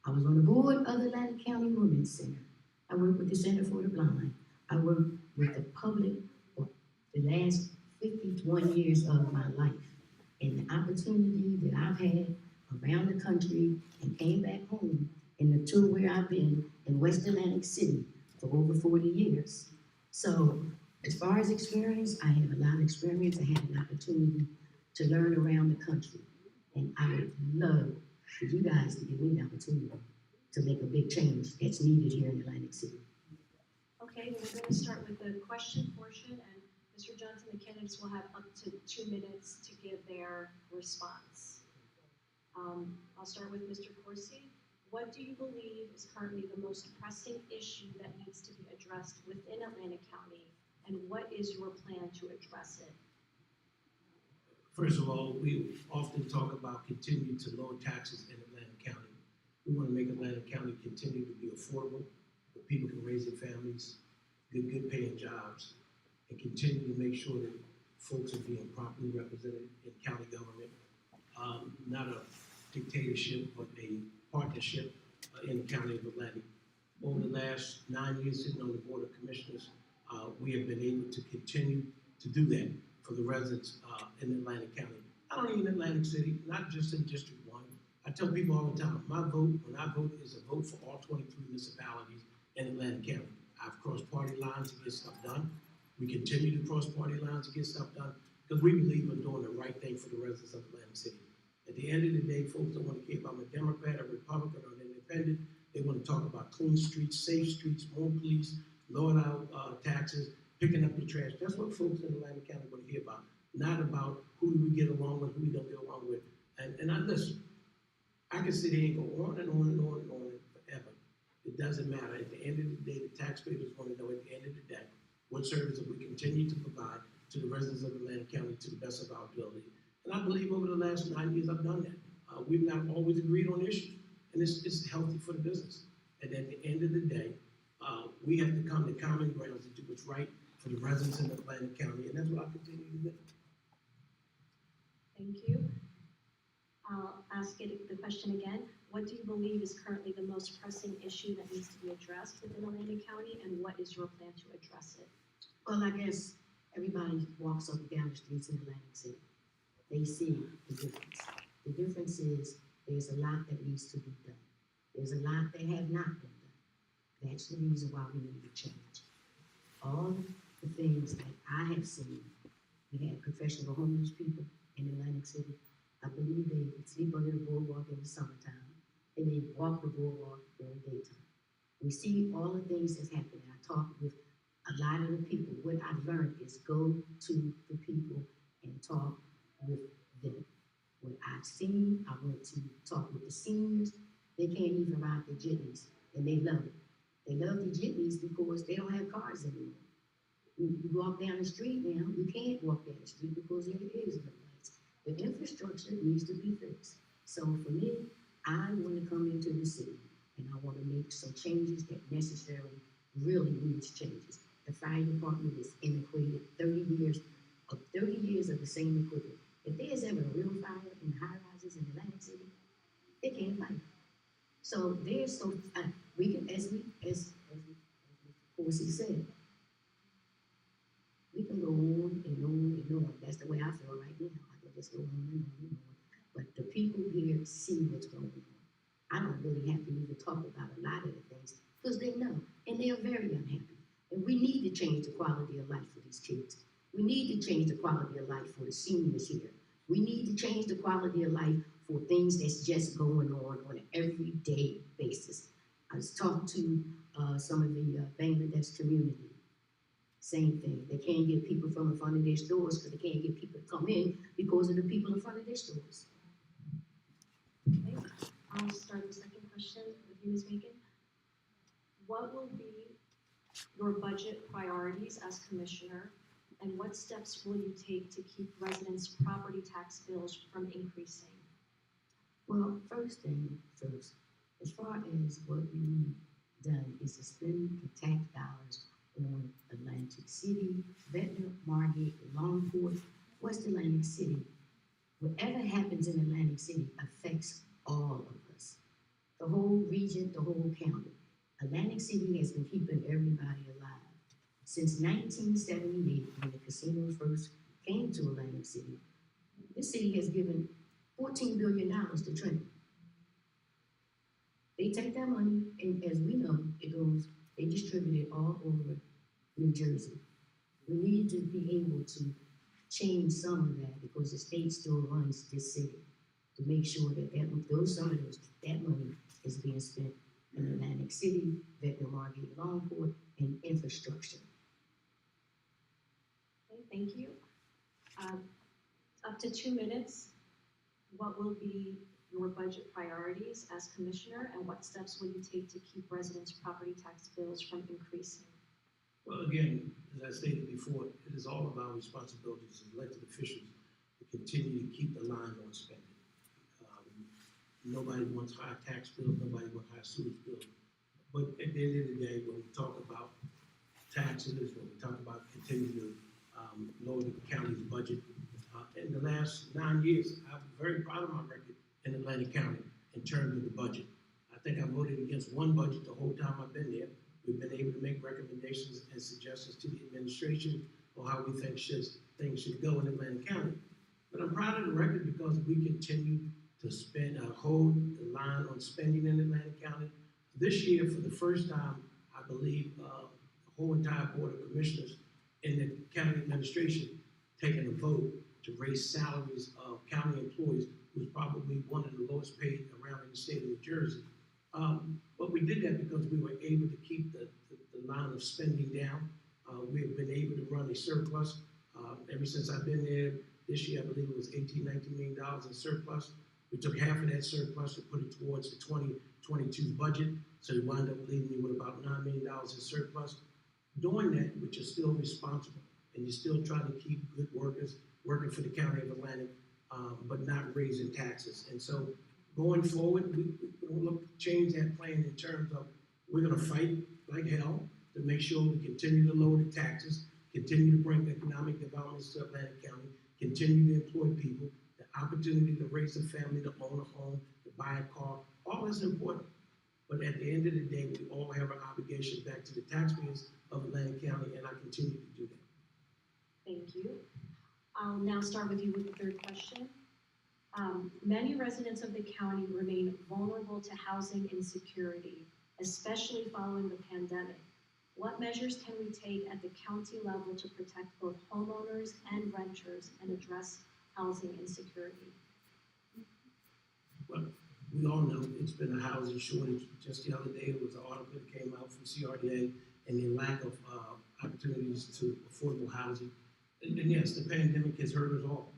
I was on the board of the Atlantic County Women's Center. I worked with the Center for the Blind. I worked with the public for the last 51 years of my life. And the opportunity that I've had around the country and came back home in the tour where I've been in West Atlantic City for over 40 years. So as far as experience, I have a lot of experience. I had an opportunity to learn around the country. And I would love for you guys to give me the opportunity to make a big change that's needed here in Atlantic City. Okay, we're gonna start with the question portion, and Mr. Johnson, the candidates will have up to 2 minutes to give their response. I'll start with Mr. Corsi. What do you believe is currently the most pressing issue that needs to be addressed within Atlantic County, and what is your plan to address it? First of all, we often talk about continuing to lower taxes in Atlantic County. We want to make Atlantic County continue to be affordable, where people can raise their families, get good paying jobs, and continue to make sure that folks are being properly represented in county government. Not a dictatorship, but a partnership in the county of Atlantic. Over the last 9 years sitting on the Board of Commissioners, we have been able to continue to do that for the residents in Atlantic County. Not only in Atlantic City, not just in District 1. I tell people all the time, my vote, when I vote, is a vote for all 23 municipalities in Atlantic County. I've crossed party lines to get stuff done. We continue to cross party lines to get stuff done because we believe in doing the right thing for the residents of Atlantic City. At the end of the day, folks don't want to care about a Democrat, a Republican, or an independent. They want to talk about clean streets, safe streets, more police, lowering out taxes, picking up the trash. That's what folks in Atlantic County want to hear about, not about who do we get along with, who we don't get along with. And I listen. I can sit here and go on and on and on and on forever. It doesn't matter. At the end of the day, the taxpayers want to know at the end of the day what services we continue to provide to the residents of Atlantic County to the best of our ability. And I believe over the last 9 years I've done that. We've not always agreed on issues, and it's healthy for the business. And at the end of the day, we have to come to common grounds to do what's right for the residents in Atlantic County, and that's what I continue to do. Thank you. I'll ask it the question again. What do you believe is currently the most pressing issue that needs to be addressed within Atlantic County, and what is your plan to address it? Well, I guess everybody walks up and down the streets in Atlantic City. They see the difference. The difference is there's a lot that needs to be done. There's a lot that have not been done. That's the reason why we need to change. All the things that I have seen, we had professional homeless people in Atlantic City. I believe they sleep under the boardwalk in the summertime, and they walk the boardwalk during the daytime. We see all the things that's happening. I talk with a lot of the people. What I've learned is go to the people and talk with them. What I've seen, I went to talk with the seniors. They can't even ride the jitneys, and they love it. They love the jitneys because they don't have cars anymore. You walk down the street now, you can't walk down the street because there is no lights. The infrastructure needs to be fixed. So for me, I want to come into the city, and I want to make some changes that necessarily really needs changes. The fire department is antiquated, 30 years of the same equipment. If there's ever a real fire in the high rises in Atlantic City, they can't fight. So there's we can, as Corsi said, we can go on and on and on. That's the way I feel right now. I can just go on and on and on. But the people here see what's going on. I don't really have to even talk about a lot of the things because they know, and they are very unhappy. And we need to change the quality of life for these kids. We need to change the quality of life for the seniors here. We need to change the quality of life for things that's just going on an everyday basis. I was talking to some of the Bangladesh community. Same thing. They can't get people from in front of their stores because they can't get people to come in because of the people in front of their stores. Okay, I'll start the second question with you, Ms. Macon. What will be your budget priorities as commissioner, and what steps will you take to keep residents' property tax bills from increasing? Well, first thing first, as far as what we've done is to spend the tax dollars on Atlantic City, Ventnor, Margate, Longport, West Atlantic City. Whatever happens in Atlantic City affects all of us. The whole region, the whole county. Atlantic City has been keeping everybody alive. Since 1978, when the casino first came to Atlantic City, this city has given $14 billion to Trenton. They take that money, and as we know, they distribute it all over New Jersey. We need to be able to change some of that because the state still runs this city to make sure that that money is being spent in Atlantic City, Vector Margate Longport, and infrastructure. Okay, thank you. Up to 2 minutes. What will be your budget priorities as commissioner, and what steps will you take to keep residents' property tax bills from increasing? Well, again, as I stated before, it is all of our responsibilities as elected officials to continue to keep the line on spending. Nobody wants high tax bills, nobody wants high sewage bills. But at the end of the day, when we talk about taxes, when we talk about continuing to lower the county's budget, in the last 9 years, I'm very proud of my record in Atlantic County in terms of the budget. I think I voted against one budget the whole time I've been there. We've been able to make recommendations and suggestions to the administration on how we think things should go in Atlantic County. But I'm proud of the record because we continue to hold the line on spending in Atlantic County. This year, for the first time, I believe, the whole entire Board of Commissioners in the county administration taking a vote to raise salaries of county employees, who's probably one of the lowest paid around in the state of New Jersey. But we did that because we were able to keep the line of spending down. We have been able to run a surplus. Ever since I've been there, this year I believe it was $18, $19 million in surplus. We took half of that surplus and put it towards the 2022 budget, so we wound up leaving me with about $9 million in surplus. Doing that, which is still responsible, and you're still trying to keep good workers working for the County of Atlantic, but not raising taxes. And so going forward, we don't look to change that plan in terms of we're gonna fight like hell to make sure we continue to lower the taxes, continue to bring economic developments to Atlantic County, continue to employ people, the opportunity to raise a family, to own a home, to buy a car, all is important. But at the end of the day, we all have an obligation back to the taxpayers of Atlantic County, and I continue to do that. Thank you. I'll now start with you with the third question. Many residents of the county remain vulnerable to housing insecurity, especially following the pandemic. What measures can we take at the county level to protect both homeowners and renters and address housing insecurity? Well, we all know it's been a housing shortage. Just the other day, there was an article that came out from CRDA and the lack of opportunities to affordable housing. And yes, the pandemic has hurt us all.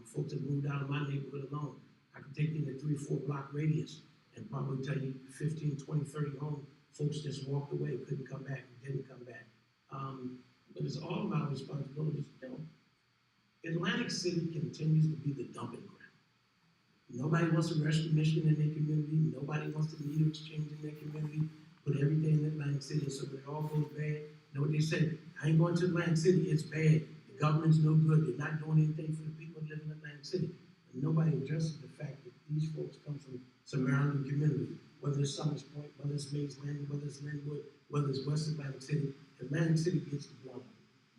Folks have moved out of my neighborhood alone. I can take you in a 3 or 4 block radius and probably tell you 15, 20, 30 homes. Folks just walked away, couldn't come back, didn't come back. But it's all about responsibilities. You know, Atlantic City continues to be the dumping ground. Nobody wants a rescue mission in their community. Nobody wants the needle exchange in their community. Put everything in Atlantic City, so when it all goes bad, you know what they say? I ain't going to Atlantic City, it's bad. The government's no good. They're not doing anything for the people living in Atlantic City. And nobody addresses the fact that these folks come from surrounding communities, whether it's Summers Point, whether it's Mays Landing, whether it's Linwood, whether it's West Atlantic City gets the blunt.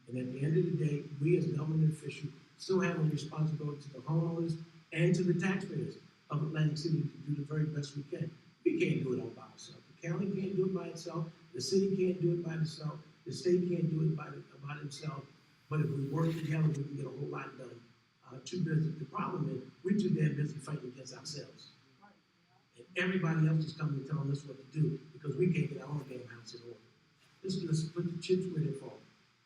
And at the end of the day, we as government officials still have a responsibility to the homeowners and to the taxpayers of Atlantic City to do the very best we can. We can't do it all by ourselves. The county can't do it by itself. The city can't do it by itself. The state can't do it by themselves. But if we work together, we can get a whole lot done. Too busy. The problem is we're too damn busy fighting against ourselves. And everybody else is coming and telling us what to do because we can't get our own damn house in order. Let's put the chips where they fall.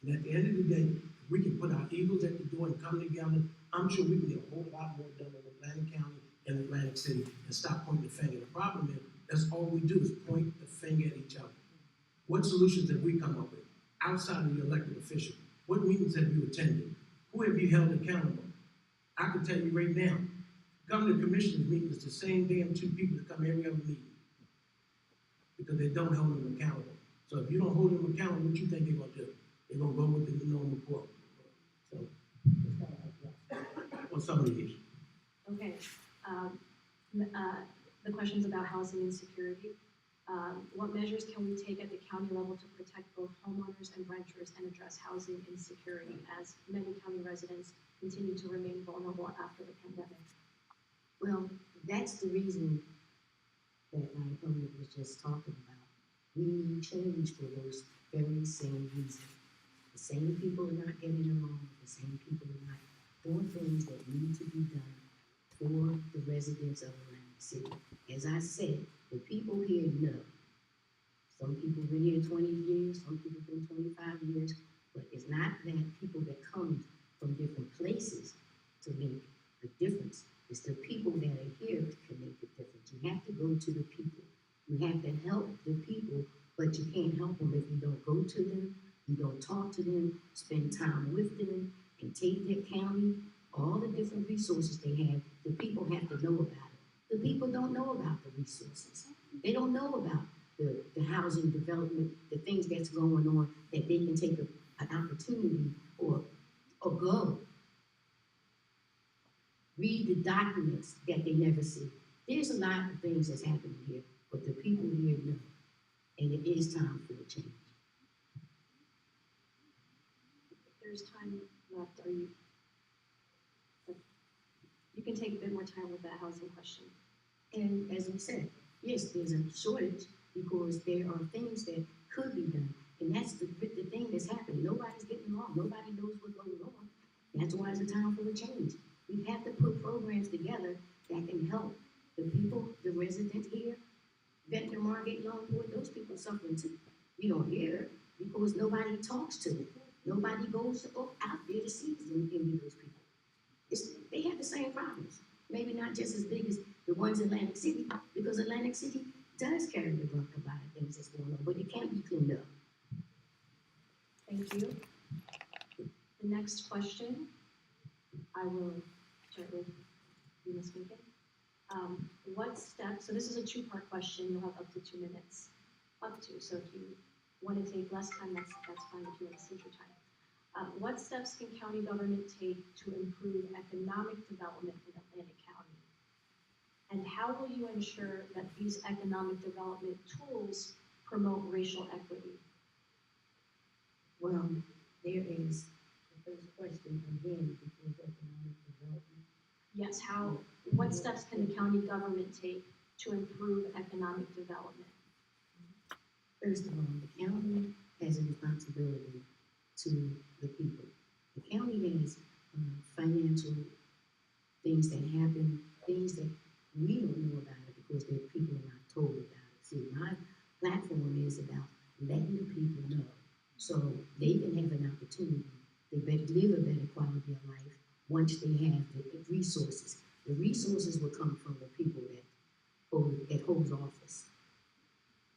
And at the end of the day, if we can put our eagles at the door and come together, I'm sure we can get a whole lot more done in Atlantic County and Atlantic City and stop pointing the finger. The problem is that's all we do is point the finger at each other. What solutions have we come up with outside of the elected official? What meetings have you attended? Who have you held accountable? I can tell you right now, come to the commissioners meeting, it's the same damn 2 people that come every other meeting because they don't hold them accountable. So if you don't hold them accountable, what you think they're gonna do? They're gonna go with the normal quote. So that's kind of like on some of the issues. Okay. The questions about housing insecurity. What measures can we take at the county level to protect both homeowners and renters and address housing insecurity as many county residents continue to remain vulnerable after the pandemic? Well, that's the reason that my opponent was just talking about. We need change for those very same reasons. The same people are not getting along, the same people are not doing things that need to be done for the residents of Atlantic City. As I said, the people here know Some people been here 20 years, some people been 25 years, but it's not that people that come from different places to make a difference. It's the people that are here that can make the difference. You have to go to the people. You have to help the people, but you can't help them if you don't go to them, you don't talk to them, spend time with them, and take their county, all the different resources they have. The people have to know about it. The people don't know about the resources. They don't know about the housing development, the things that's going on, that they can take an opportunity or go. Read the documents that they never see. There's a lot of things that's happening here, but the people here know, and it is time for a change. If there's time left, you can take a bit more time with that housing question. And as we said, yes, there's a shortage because there are things that could be done. And that's the thing that's happening. Nobody's getting along. Nobody knows what's going on. That's why it's a time for a change. We have to put programs together that can help the people, the residents here, Ventnor, Margate, Longport, those people suffering too. You don't hear it because nobody talks to them. Nobody goes out there to see them and those people. They have the same problems. Maybe not just as big as the ones in Atlantic City, because Atlantic City does carry the brunt of a lot of things that's going on, but it can't be cleaned up. Thank you. The next question, I will start with you, Ms. Lincoln. What steps, so this is a two-part question, you'll have up to 2 minutes. Up to, so if you want to take less time, that's fine if you want to save your time. What steps can county government take to improve economic development in Atlantic County? And how will you ensure that these economic development tools promote racial equity? Well, there is the first question again before economic development. Yes, what steps can the county government take to improve economic development? First of all, the county has a responsibility to the people. The county has financial things that happen, things that we don't know about it because the people are not told about it. See, my platform is about letting the people know so they can have an opportunity to live a better quality of life once they have the resources. The resources will come from the people that holds office.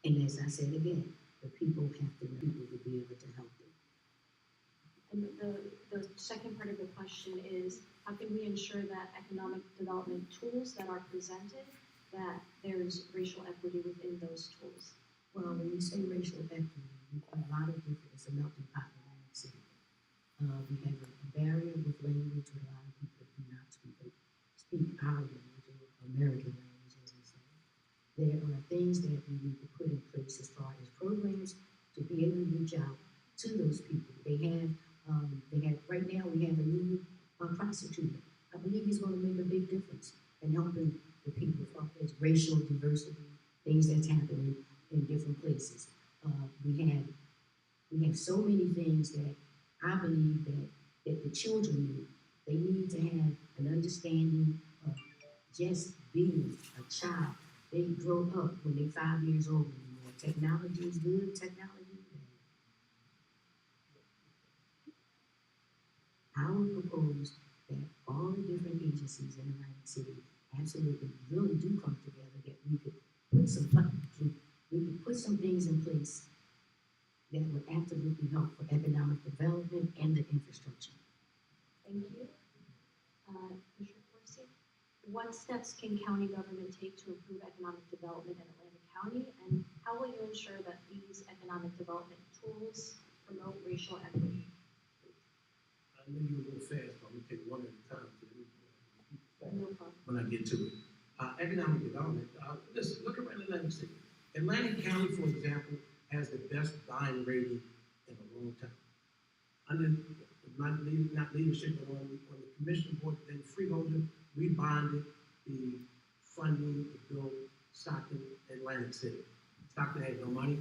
And as I said again, the people have to know people to be able to help them. And the second part of the question is, how can we ensure that economic development tools that are presented, that there's racial equity within those tools? Well, when we say racial equity, we have a lot of different, it's a melting pot in Atlantic City. We have a barrier with language where a lot of people do not speak our language or American language, as we say. There are things that we need to put in place as far as programs to be able to reach out to those people. Right now we have a new prosecutor. I believe he's going to make a big difference in helping the people as far as racial diversity, things that's happening in different places. We have so many things that I believe that the children need. They need to have an understanding of just being a child. They grow up when they're 5 years old anymore. Technology is good, technology is bad. I would propose that all the different agencies in Atlantic City absolutely really do come together, that we could put some things in place that would absolutely help for economic development and the infrastructure. Thank you. Commissioner Corsi, what steps can county government take to improve economic development in Atlantic County, and how will you ensure that these economic development tools promote racial equity? I know you were a little fast, but I'm gonna take one at a time. No problem. When I get to it. Economic development, listen, look around Atlantic City. Atlantic County, for example, has the best buying rating in a long time. Under not leadership, but on the commission board, then Freeholder, we bonded the funding to build Stockton, Atlantic City. Stockton had no money.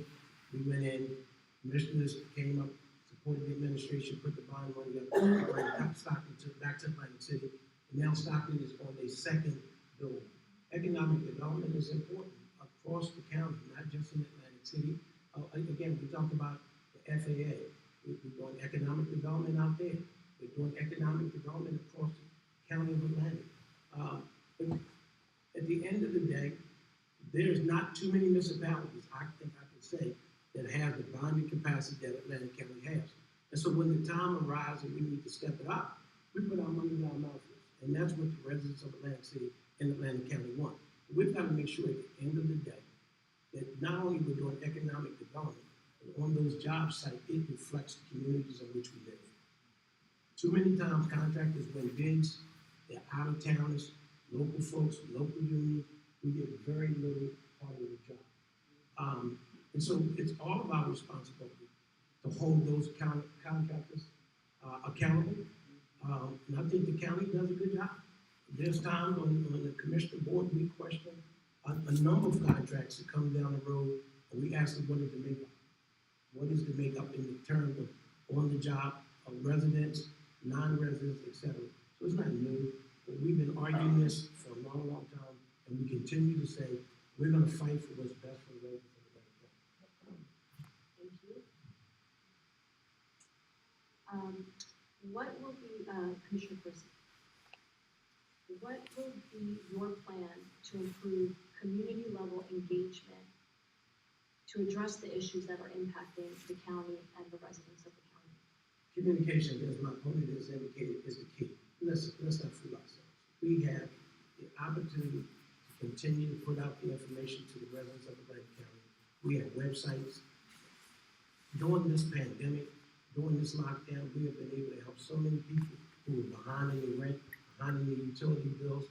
We went in, commissioners came up, supported the administration, put the bond money up, bring Stockton back to Atlantic City. And now Stockton is on their second building. Economic development is important across the county, not just in Atlantic City. Again, we talked about the FAA. We're doing economic development out there. We're doing economic development across the county of Atlantic. But at the end of the day, there's not too many municipalities, I think I can say, that have the bonding capacity that Atlantic County has. And so when the time arrives and we need to step it up, we put our money where our mouth is. And that's what the residents of Atlantic City and Atlantic County want. We've got to make sure at the end of the day that not only we're doing economic development, but on those job sites, it reflects the communities in which we live. Too many times contractors win bids, they're out of towners, local folks, local union, we get very little part of the job. And so it's all about responsibility to hold those contractors accountable. And I think the county does a good job. There's times on the commissioner board, we question a number of contracts that come down the road, and we ask them what is the makeup? What is the makeup in the terms of on the job, of residents, non-residents, et cetera. So it's not new, but we've been arguing this for a long, long time, and we continue to say, we're gonna fight for what's best for the residents of the county. Thank you. What will be, Commissioner Percy, what will be your plan to improve community level engagement to address the issues that are impacting the county and the residents of the county? Communication, as my opponent has indicated, is the key. Let's not fool ourselves. We have the opportunity to continue to put out the information to the residents of Atlantic County. We have websites. During this pandemic, during this lockdown, we have been able to help so many people who are behind in their rent, behind in their utility bills.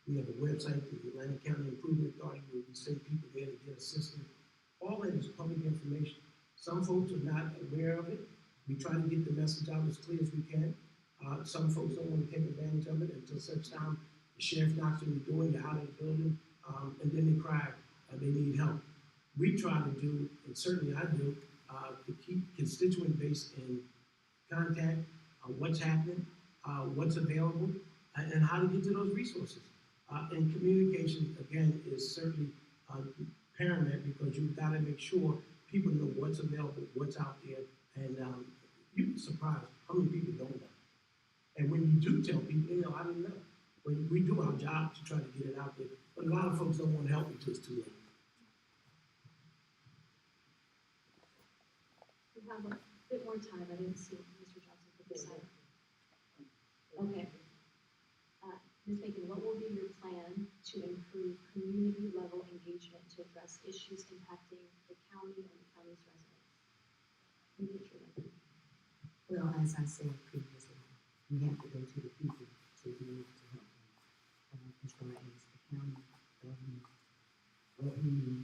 We have a website, the Atlantic County Improvement Authority, where we send people there to get assistance. All that is public information. Some folks are not aware of it. We try to get the message out as clear as we can. Some folks don't want to take advantage of it until such time the sheriff knocks on the door, you're out of the building, and then they cry, they need help. We try to do, and certainly I do, to keep constituent base in contact, what's happening, what's available, and how to get to those resources. And communication, again, is certainly paramount because you've got to make sure people know what's available, what's out there, and you'd be surprised how many people don't know. And when you do tell people, you know, I didn't know. But we do our job to try to get it out there. But a lot of folks don't want to help until it's too late. We have a bit more time. I didn't see Mr. Johnson put this out. Okay. Ms. Bacon, what will be your plan to improve community level engagement to address issues impacting the county and the county's residents? Well, as I said previously, we have to go to the people to be able to help them. As far as the county government, what we need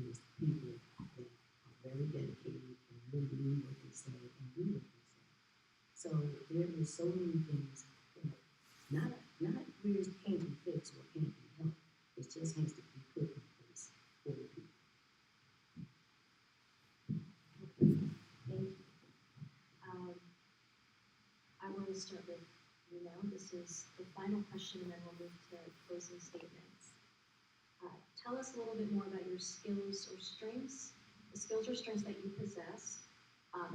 is people that are very dedicated and really mean what they say and do what they say. So there is so many things, not where it can't be fixed or can't be helped. It just has to be put in place for the people. Thank you. I want to start with you now. This is the final question, and then we'll move to closing statements. Tell us a little bit more about your skills or strengths, the skills or strengths that you possess,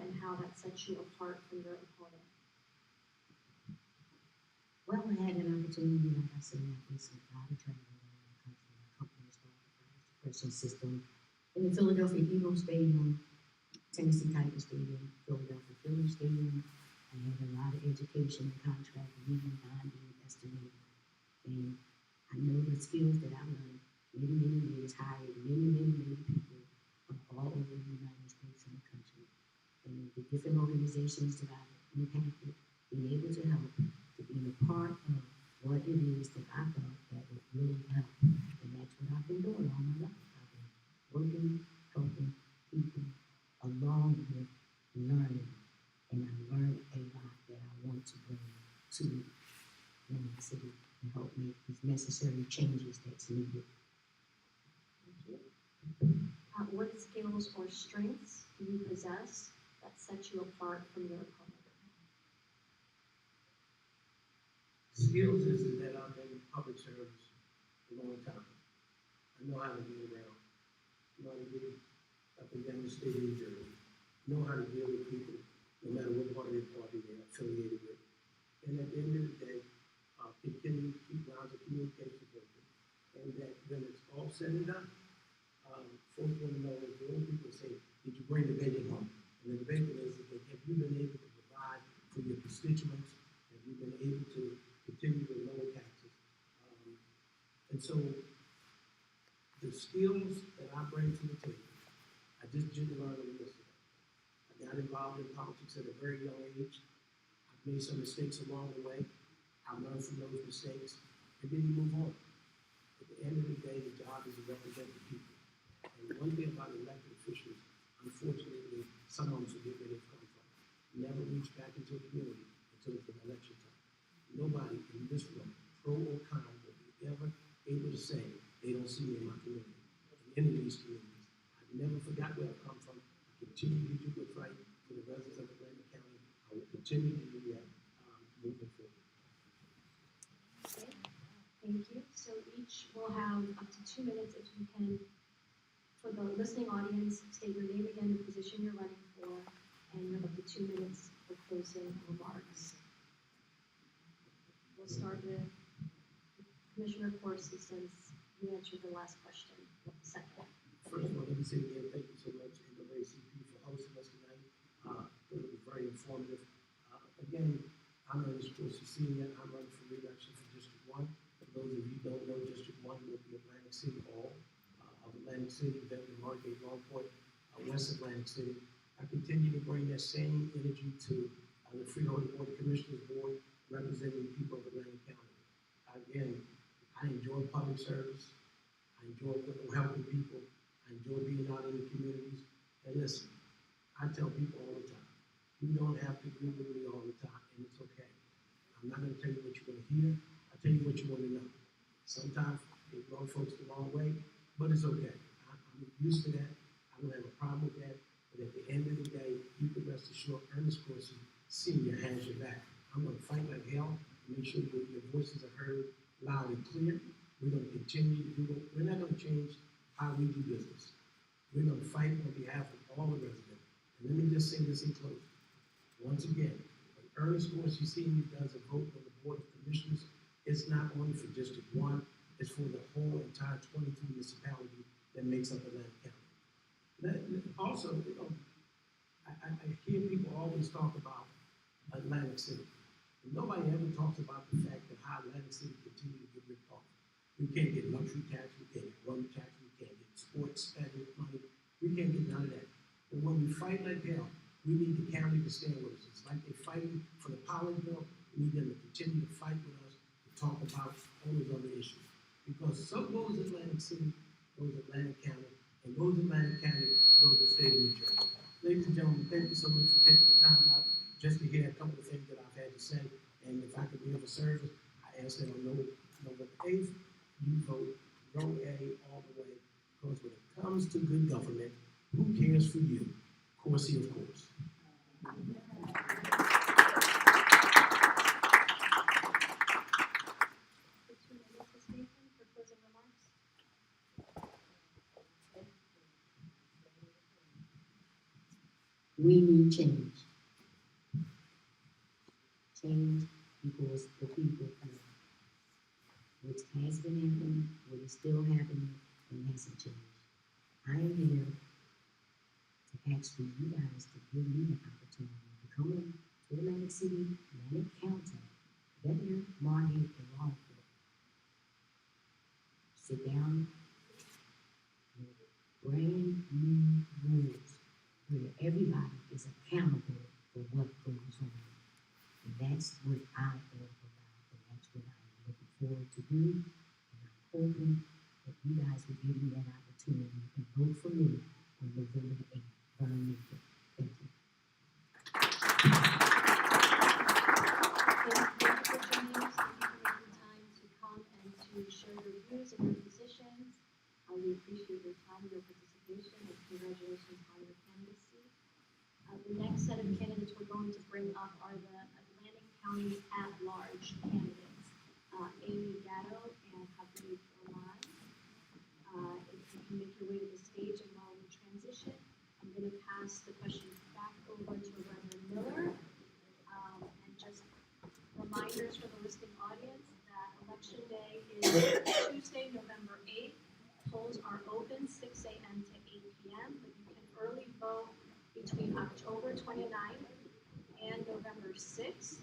and how that sets you apart from your opponent. Well, I had an opportunity, like I said, I did some lot of training around the country. My company started the fire suppression system in the Philadelphia Eagles Stadium, Tennessee Titans Stadium, Philadelphia Phillies Stadium. I had a lot of education and contract reading, bonding, estimating. And I know the skills that I learned many years, hired many people from all over the United States and the country. And the different organizations that I've impacted, being able to help, to be a part of what it is that I thought that would really help. And that's what I've been doing all my life. I've been working, helping people along with learning. And I learned a lot that I want to bring to Atlantic City and help make these necessary changes that's needed. Thank you. What skills or strengths do you possess that set you apart from your opponent? Skills is that I've been in public service a long time. I know how to get around. I know how to get up and down the state of New Jersey, know how to deal with people, no matter what part of their party they're affiliated with. And at the end of the day, continue to keep lines of communication open. And that when it's all said and done, folks want to know, the old people say, did you bring the bacon home? And the bacon is that have you been able to provide for your constituents? Have you been able to continue to lower taxes? And so the skills that I bring to the table, I just didn't learn them yesterday. I got involved in politics at a very young age. I've made some mistakes along the way. I learned from those mistakes, and then you move on. At the end of the day, the job is to represent the people. And one thing about elected officials, unfortunately, some of them forget where they've come from. Never reach back into the community until it's an election time. Nobody in this room, pro or con, will be ever able to say they don't see me in my community, in any of these communities. I've never forgot where I've come from. I continue to do what's right for the residents of Atlantic County. I will continue to do that moving forward. Okay, thank you. So each will have up to 2 minutes if you can, for the listening audience, state your name again, the position you're running for, and you have up to 2 minutes for closing remarks. We'll start with Commissioner Corsi, since you answered the last question. Second. First of all, let me say again, thank you so much, NAACP, for hosting us tonight. It was very informative. Again, I'm Ernest Corsi Senior. I'm running for re-election for District 1. For those of you who don't know, District 1 will be Atlantic City, all of Atlantic City, Benton, Margate, Longport, West Atlantic City. I continue to bring that same energy to the Freehold Board of Commissioners Board, representing the people of Atlantic County. Again, I enjoy public service. I enjoy helping people. I enjoy being out in the communities. And listen, I tell people all the time, you don't have to agree with me all the time, and it's okay. I'm not going to tell you what you want to hear. I'll tell you what you want to know. Sometimes it rubs folks the wrong way, but it's okay. I'm used to that. I don't have a problem with that. But at the end of the day, you can rest assured, Ernest Corsi Senior has your back. I'm going to fight like hell to make sure your voices are heard loud and clear. We're going to continue to do it. We're not going to change how we do business. We're going to fight on behalf of all the residents. And let me just say this in closing. Once again, when Ernest Corsi Senior does a vote on the Board of Commissioners, it's not only for District 1, it's for the whole entire 22 municipality that makes up Atlantic County. Also, I hear people always talk about Atlantic City. Nobody ever talks about the fact that how Atlantic City continues to get ripped off. We can't get luxury tax, we can't get road tax, we can't get sports spending money, we can't get none of that. But when we fight like hell, we need the county to stand with us. It's like they're fighting for the Pollard bill. We need them to continue to fight with us to talk about all those other issues. Because so goes Atlantic City, goes Atlantic County, and goes Atlantic County, goes the state of New Jersey. Ladies and gentlemen, thank you so much for taking the time out just to hear a couple of things that I've had to say. And if I could be of a service, I ask that on November 8th, you vote no A all the way. Because when it comes to good government, who cares for you? Corsi, of course. We need change. Change because the people feel what has been happening, what is still happening, and hasn't changed. I am here to ask for you guys to give me the opportunity to come in to Atlantic City, Atlantic County, Benton, Margate, and Longport. Sit down with brand new rules where everybody is accountable for what goes on. And that's what I am about, and that's what I'm looking forward to do. And I'm hoping that you guys will give me that opportunity and vote for me on November the 8th. Thank you. Thank you for joining us. Thank you for making time to come and to share your views and your positions. We appreciate your time, your participation, and congratulations on your candidacy. The next set of candidates we're going to bring up are the Atlantic County at-large candidates, Amy Gatto and Habib Orman. If you can make your way to the stage and while we transition, I'm going to going to pass the question back over to Reverend Miller. And just reminders for the listening audience that Election Day is Tuesday, November 8th. Polls are open 6 a.m. to 8 p.m., but you can early vote between October 29th and November 6th.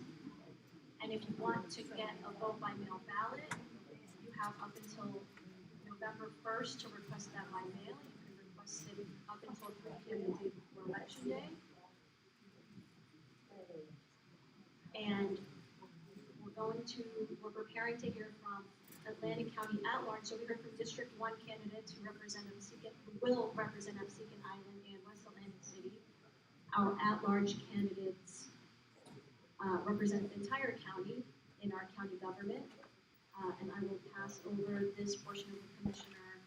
And if you want to get a vote by mail ballot, you have up until November 1st to request that by mail. You can request it up until 3 p.m. the day before Election Day. And we're preparing to hear from Atlantic County at large. So we heard from District 1 candidates who will represent Muskegon Island and West Atlantic City. Our at-large candidates represent the entire county in our county government. And I will pass over this portion of the commissioner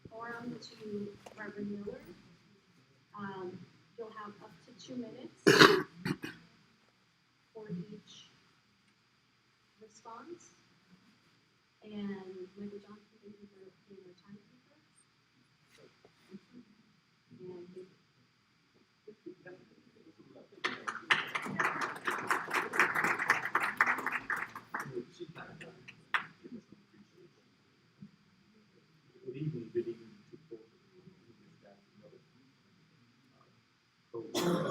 forum to Reverend Miller. You'll have up to 2 minutes for each response. And Michael Johnson, thank you for being our timekeeper. And Good evening to both of you.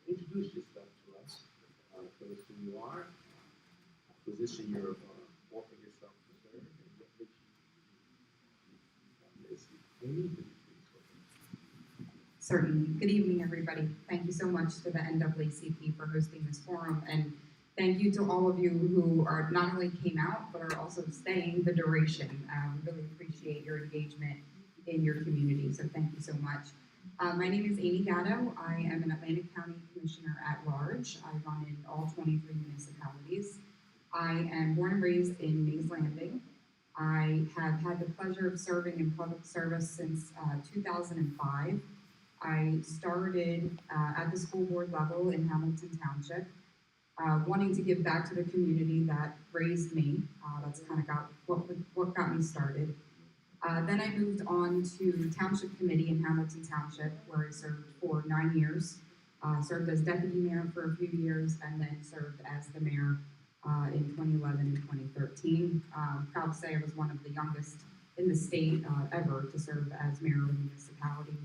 Introduce yourself to us. Tell us who you are, position you're offering yourself to serve, and what makes you. Certainly. Good evening, everybody. Thank you so much to the NAACP for hosting this forum, and thank you to all of you who are not only came out, but are also staying the duration. We really appreciate your engagement in your community, so thank you so much. My name is Amy Gatto. I am an Atlantic County Commissioner at Large. I run in all 23 municipalities. I am born and raised in Mays Landing. I have had the pleasure of serving in public service since 2005. I started at the school board level in Hamilton Township, wanting to give back to the community that raised me. That's kind of what got me started. Then I moved on to Township Committee in Hamilton Township, where I served for 9 years. Served as deputy mayor for a few years, and then served as the mayor in 2011 and 2013. Proud to say I was one of the youngest in the state ever to serve as mayor of a municipality,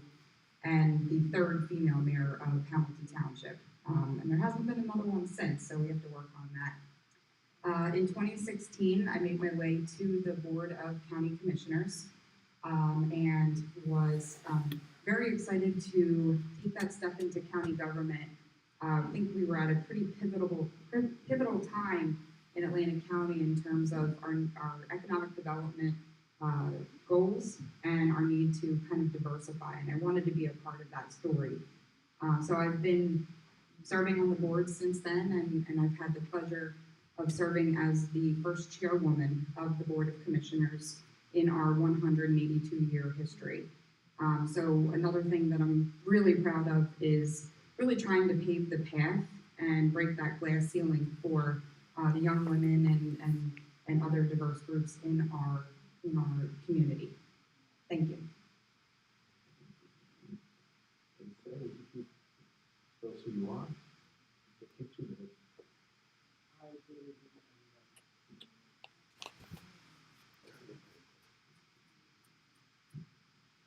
and the third female mayor of Hamilton Township. And there hasn't been another one since, so we have to work on that. In 2016, I made my way to the Board of County Commissioners and was very excited to take that step into county government. I think we were at a pretty pivotal time in Atlantic County in terms of our economic development goals and our need to kind of diversify, and I wanted to be a part of that story. So I've been serving on the board since then, and I've had the pleasure of serving as the first chairwoman of the Board of Commissioners in our 182-year history. So another thing that I'm really proud of is really trying to pave the path and break that glass ceiling for the young women and other diverse groups in our community. Thank you. Tell us who you are. Take 2 minutes.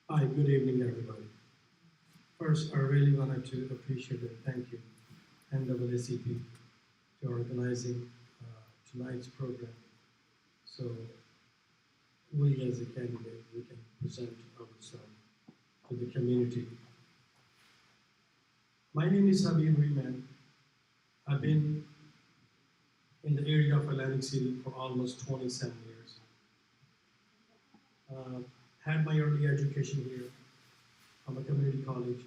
Hi, good evening, everybody. First, I really wanted to appreciate and thank you, NAACP, for organizing tonight's program. So we as a candidate, we can present ourselves to the community. My name is Habib Rehman. I've been in the area of Atlantic City for almost 27 years. Had my early education here from a community college,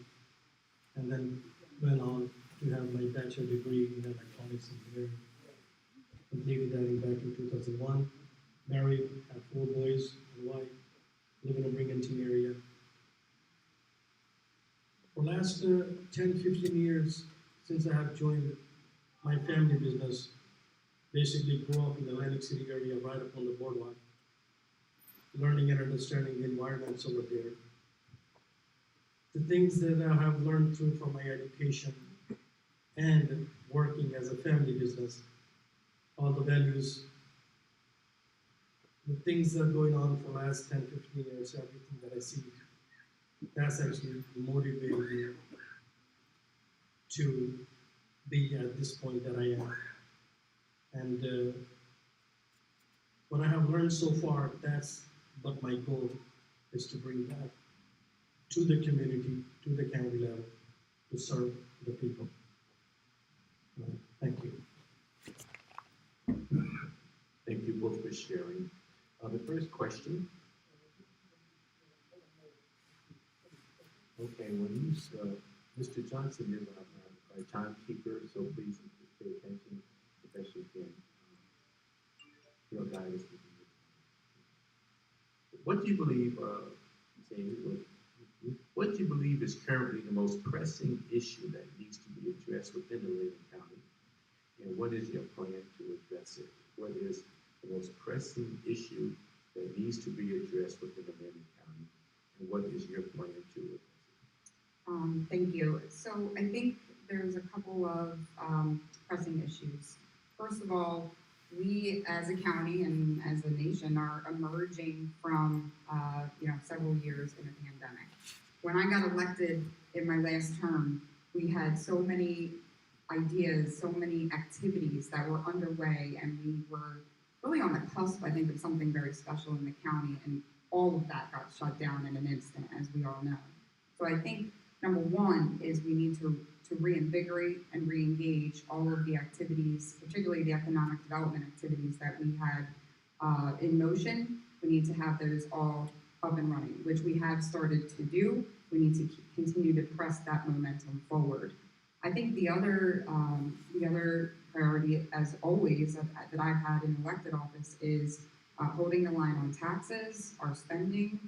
and then went on to have my bachelor degree in electronics engineering. Completed that back in 2001. Married, have 4 boys and wife, live in the Binghamton area. For the last 10-15 years, since I have joined my family business, basically grew up in the Atlantic City area right up on the boardwalk, learning and understanding the environments over there. The things that I have learned through from my education and working as a family business, all the values, the things that are going on for the last 10, 15 years, everything that I see, that's actually motivating me to be at this point that I am. And what I have learned so far, that's what my goal is to bring back to the community, to the county level, to serve the people. Thank you. Thank you both for sharing. The first question. Okay, when you, Mr. Johnson is our timekeeper, so please pay attention the best you can. He'll guide us. What do you believe, what do you believe is currently the most pressing issue that needs to be addressed within the Lake County? And what is your plan to address it? What is the most pressing issue that needs to be addressed within the Lake County? And what is your plan to address it? Thank you. So I think there's a couple of pressing issues. First of all, we as a county and as a nation are emerging from several years in a pandemic. When I got elected in my last term, we had so many ideas, so many activities that were underway, and we were really on the cusp, I think, of something very special in the county, and all of that got shut down in an instant, as we all know. So I think number one is we need to reinvigorate and re-engage all of the activities, particularly the economic development activities that we had in motion. We need to have those all up and running, which we have started to do. We need to continue to press that momentum forward. I think the other priority, as always, that I've had in elected office is holding the line on taxes, our spending,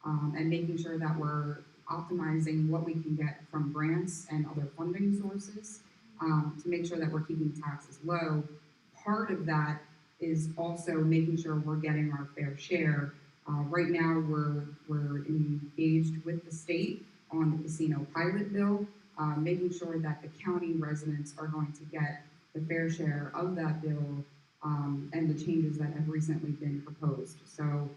and making sure that we're optimizing what we can get from grants and other funding sources to make sure that we're keeping taxes low. Part of that is also making sure we're getting our fair share. Right now, we're engaged with the state on the casino pilot bill, making sure that the county residents are going to get the fair share of that bill and the changes that have recently been proposed. So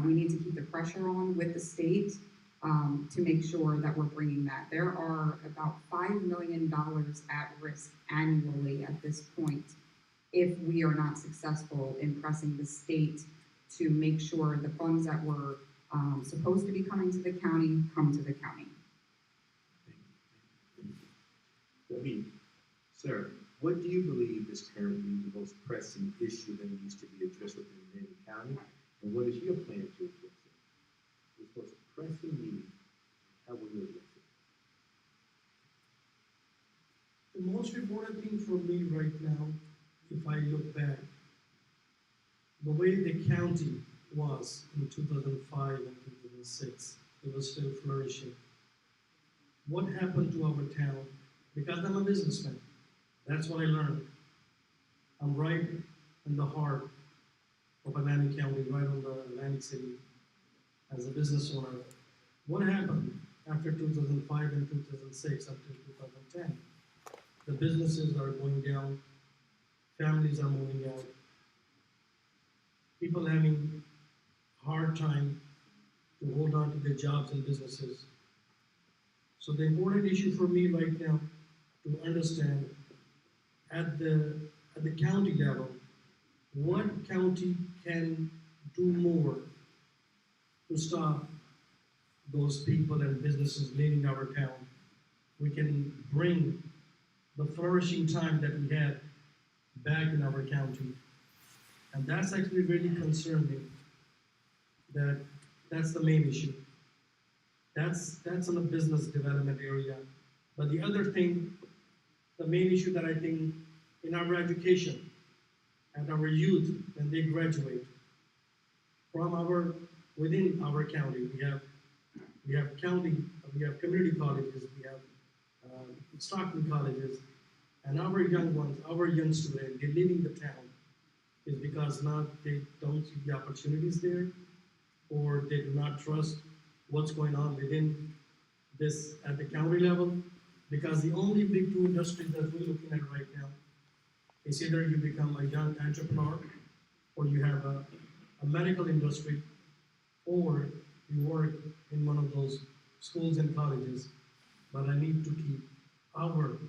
we need to keep the pressure on with the state to make sure that we're bringing that. There are about $5 million at risk annually at this point if we are not successful in pressing the state to make sure the funds that were supposed to be coming to the county come to the county. Sir, what do you believe is currently the most pressing issue that needs to be addressed within Manning County, and what is your plan to address it? This most pressing need, how will you address it? The most important thing for me right now, if I look back, the way the county was in 2005 and 2006, it was still flourishing. What happened to our town? Because I'm a businessman, that's what I learned. I'm right in the heart of Atlantic County, right on the Atlantic City, as a business owner. What happened after 2005 and 2006 up to 2010? The businesses are going down, families are moving out, people having hard time to hold on to their jobs and businesses. So the important issue for me right now to understand at the county level, what county can do more to stop those people and businesses leaving our town. We can bring the flourishing time that we had back in our county. And that's actually really concerned me. That's the main issue. That's on the business development area. But the other thing, the main issue that I think in our education and our youth when they graduate from within our county, we have community colleges, we have Stockton colleges, and our young ones, our young students, they're leaving the town is because now they don't see the opportunities there. or they do not trust what's going on within this at the county level. Because the only big two industries that we're looking at right now is either you become a young entrepreneur, or you have a medical industry, or you work in one of those schools and colleges. But I need to keep our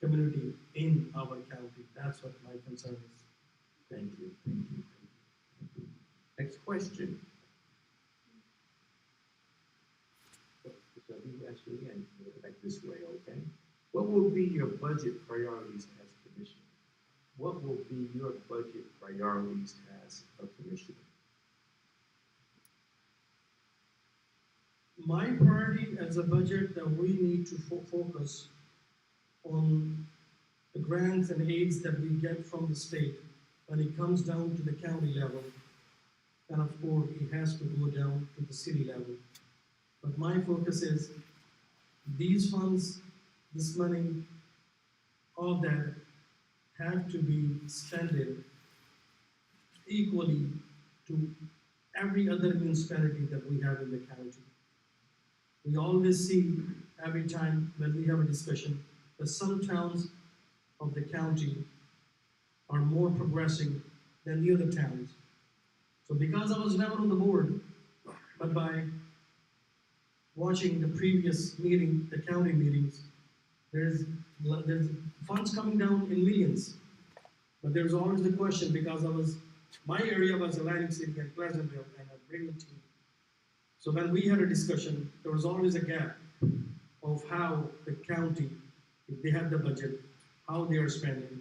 community in our county. That's what my concern is. Thank you, thank you. Next question. So let me ask you again, like this way, okay? What will be your budget priorities as commissioner? What will be your budget priorities as a commissioner? My priority as a budget that we need to focus on the grants and aids that we get from the state when it comes down to the county level. And of course, it has to go down to the city level. But my focus is these funds, this money, all that have to be spent equally to every other municipality that we have in the county. We always see every time when we have a discussion that some towns of the county are more progressing than the other towns. So because I was never on the board, but by watching the previous meeting, the county meetings, there's funds coming down in millions. But there's always the question, because my area was Atlantic City and Pleasantville and Bradenton. So when we had a discussion, there was always a gap of how the county, if they have the budget, how they are spending,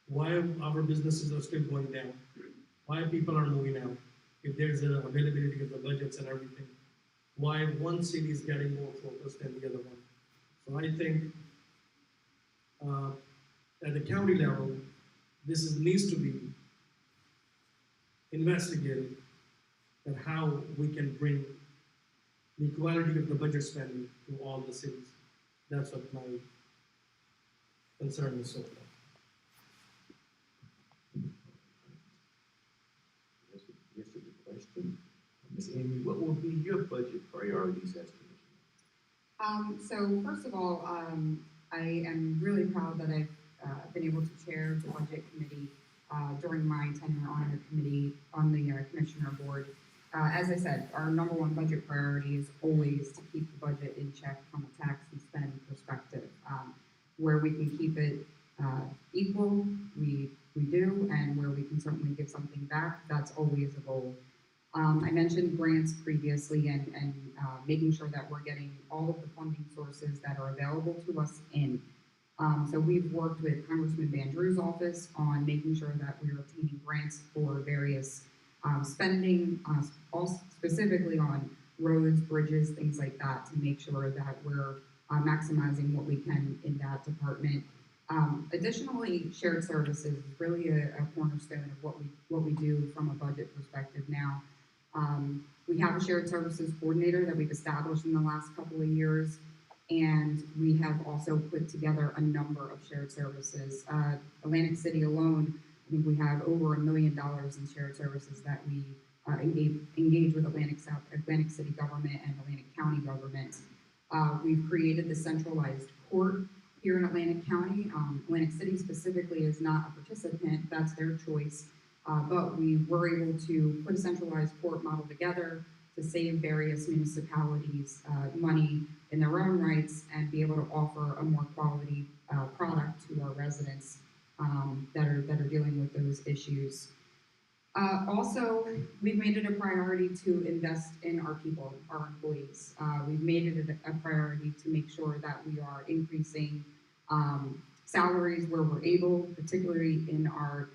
why our businesses are still going down, why people are moving out, if there's an availability of the budgets and everything, why one city is getting more focus than the other one. So I think at the county level, this needs to be investigated, and how we can bring the equality of the budget spending to all the cities. That's what my concern is so far. Yes, to the question. Ms. Amy, what will be your budget priorities as commissioner? So first of all, I am really proud that I've been able to chair the budget committee during my tenure on the committee, on the commissioner board. As I said, our number one budget priority is always to keep the budget in check from a tax and spend perspective. Where we can keep it equal, we do, and where we can certainly give something back, that's always a goal. I mentioned grants previously, and making sure that we're getting all of the funding sources that are available to us in. So we've worked with Congressman Van Drew's office on making sure that we're obtaining grants for various spending, all specifically on roads, bridges, things like that, to make sure that we're maximizing what we can in that department. Additionally, shared services is really a cornerstone of what we do from a budget perspective now. We have a shared services coordinator that we've established in the last couple of years, and we have also put together a number of shared services. Atlantic City alone, I think we have over $1 million in shared services that we engage with Atlantic City government and Atlantic County government. We've created the centralized court here in Atlantic County. Atlantic City specifically is not a participant, that's their choice. But we were able to put a centralized court model together to save various municipalities money in their own rights and be able to offer a more quality product to our residents that are dealing with those issues. Also, we've made it a priority to invest in our people, our employees. We've made it a priority to make sure that we are increasing salaries where we're able, particularly in our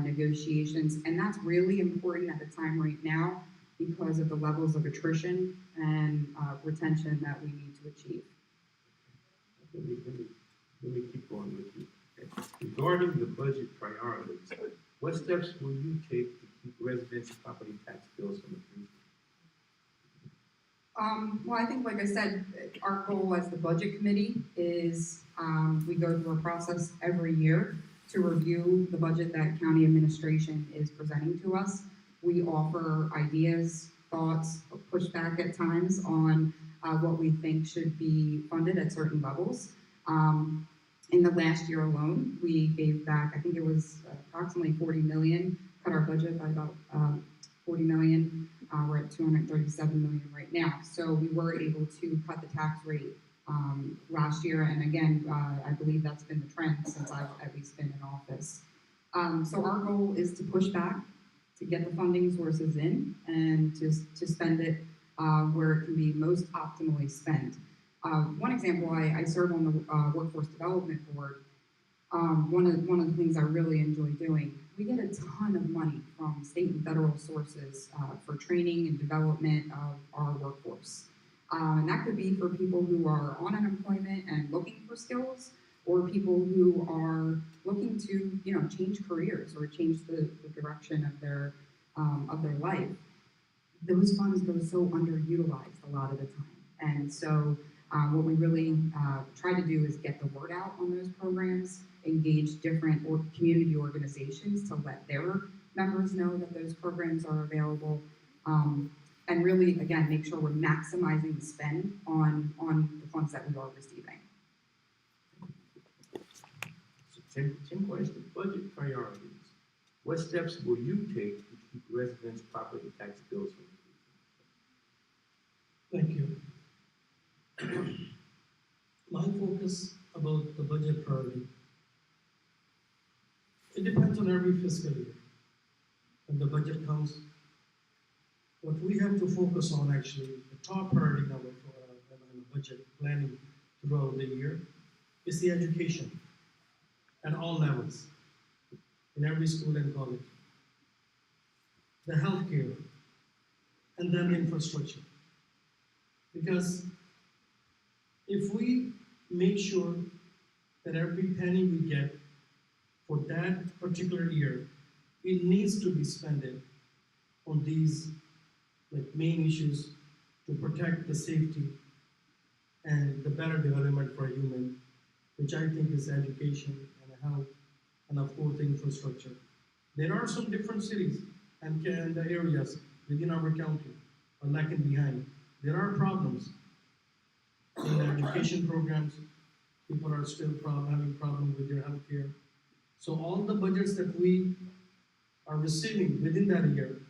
negotiations. And that's really important at a time right now because of the levels of attrition and retention that we need to achieve. Let me keep going with you. Regarding the budget priorities, what steps will you take to keep residents' property tax bills from increasing? Well, I think, like I said, our goal as the budget committee is we go through a process every year to review the budget that county administration is presenting to us. We offer ideas thoughts, pushback at times on what we think should be funded at certain levels. In the last year alone, we gave back, I think it was approximately 40 million, cut our budget by about 40 million. We're at 237 million right now. So we were able to cut the tax rate last year, and again, I believe that's been the trend since I've at least been in office. So our goal is to push back, to get the funding sources in, and to spend it where it can be most optimally spent. One example, I serve on the Workforce Development Board. One of the things I really enjoy doing, we get a ton of money from state and federal sources for training and development of our workforce. And that could be for people who are on unemployment and looking for skills, or people who are looking to, change careers or change the direction of their life. Those funds go so underutilized a lot of the time. And so what we really try to do is get the word out on those programs, engage different community organizations to let their members know that those programs are available, and really, again, make sure we're maximizing the spend on the funds that we are receiving. So 10 questions, budget priorities. What steps will you take to keep residents' property tax bills from increasing? Thank you. My focus about the budget priority, it depends on every fiscal year. When the budget comes, what we have to focus on actually, the top priority number for the budget planning throughout the year is the education at all levels, in every school and college. The healthcare, and then infrastructure. Because if we make sure that every penny we get for that particular year, it needs to be spent on these main issues to protect the safety and the better development for human, which I think is education and health, and of course the infrastructure. There are some different cities and the areas within our county are lagging behind. There are problems in education programs. People are still having problems with their health care. So all the budgets that we are receiving within that year,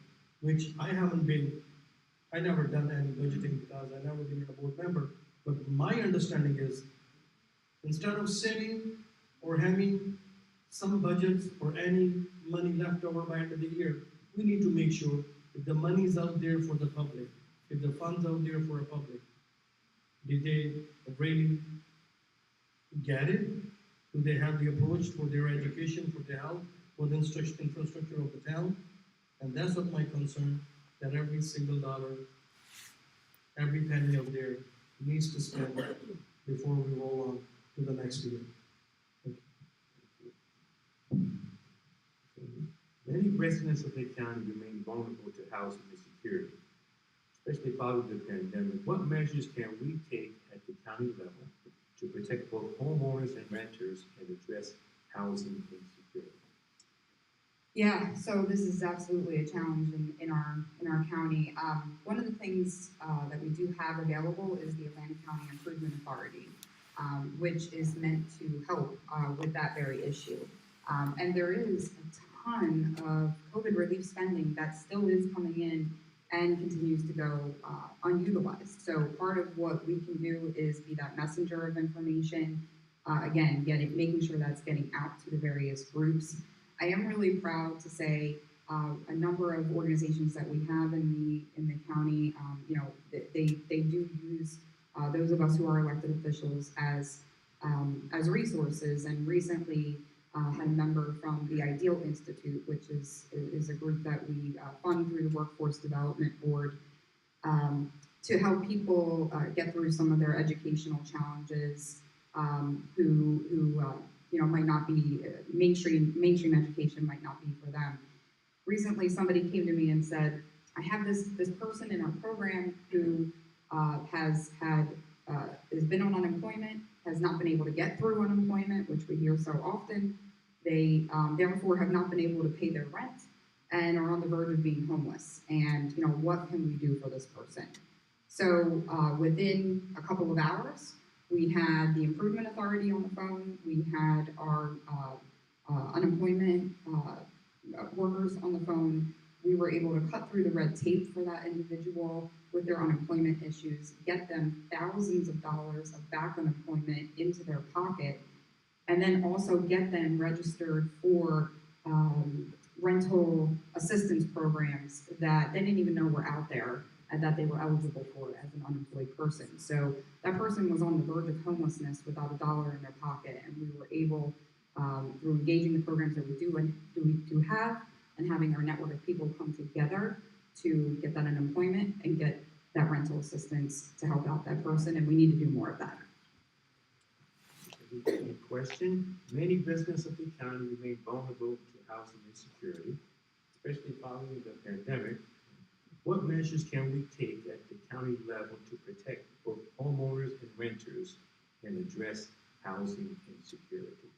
which I never done any budgeting because I never been a board member, but my understanding is instead of saving or having some budgets or any money left over by end of the year, we need to make sure that the money is out there for the public, if the funds out there for the public. Did they really get it? Do they have the approach for their education, for their health, for the infrastructure of the town? And that's what my concern, that every single dollar, every penny out there needs to spend before we roll on to the next year. Many residents of the county remain vulnerable to housing insecurity, especially following the pandemic. What measures can we take at the county level to protect both homeowners and renters and address housing insecurity? Yeah, so this is absolutely a challenge in our county. One of the things that we do have available is the Atlantic County Improvement Authority, which is meant to help with that very issue. And there is a ton of COVID relief spending that still is coming in and continues to go unutilized. So part of what we can do is be that messenger of information, again, making sure that's getting out to the various groups. I am really proud to say a number of organizations that we have in the county, they do use those of us who are elected officials as resources. And recently had a member from the Ideal Institute, which is a group that we fund through the Workforce Development Board, to help people get through some of their educational challenges, who might not be mainstream education might not be for them. Recently, somebody came to me and said, I have this person in our program who has been on unemployment, has not been able to get through unemployment, which we hear so often. They therefore have not been able to pay their rent, and are on the verge of being homeless. And, you know, what can we do for this person? So within a couple of hours, we had the Improvement Authority on the phone. We had our unemployment workers on the phone. We were able to cut through the red tape for that individual with their unemployment issues, get them thousands of dollars of back unemployment into their pocket, and then also get them registered for rental assistance programs that they didn't even know were out there and that they were eligible for as an unemployed person. So that person was on the verge of homelessness without a dollar in their pocket, and we were able, through engaging the programs that we do have, and having our network of people come together to get that unemployment and get that rental assistance to help out that person, and we need to do more of that. Any question? Many residents of the county remain vulnerable to housing insecurity, especially following the pandemic. What measures can we take at the county level to protect both homeowners and renters and address housing insecurity?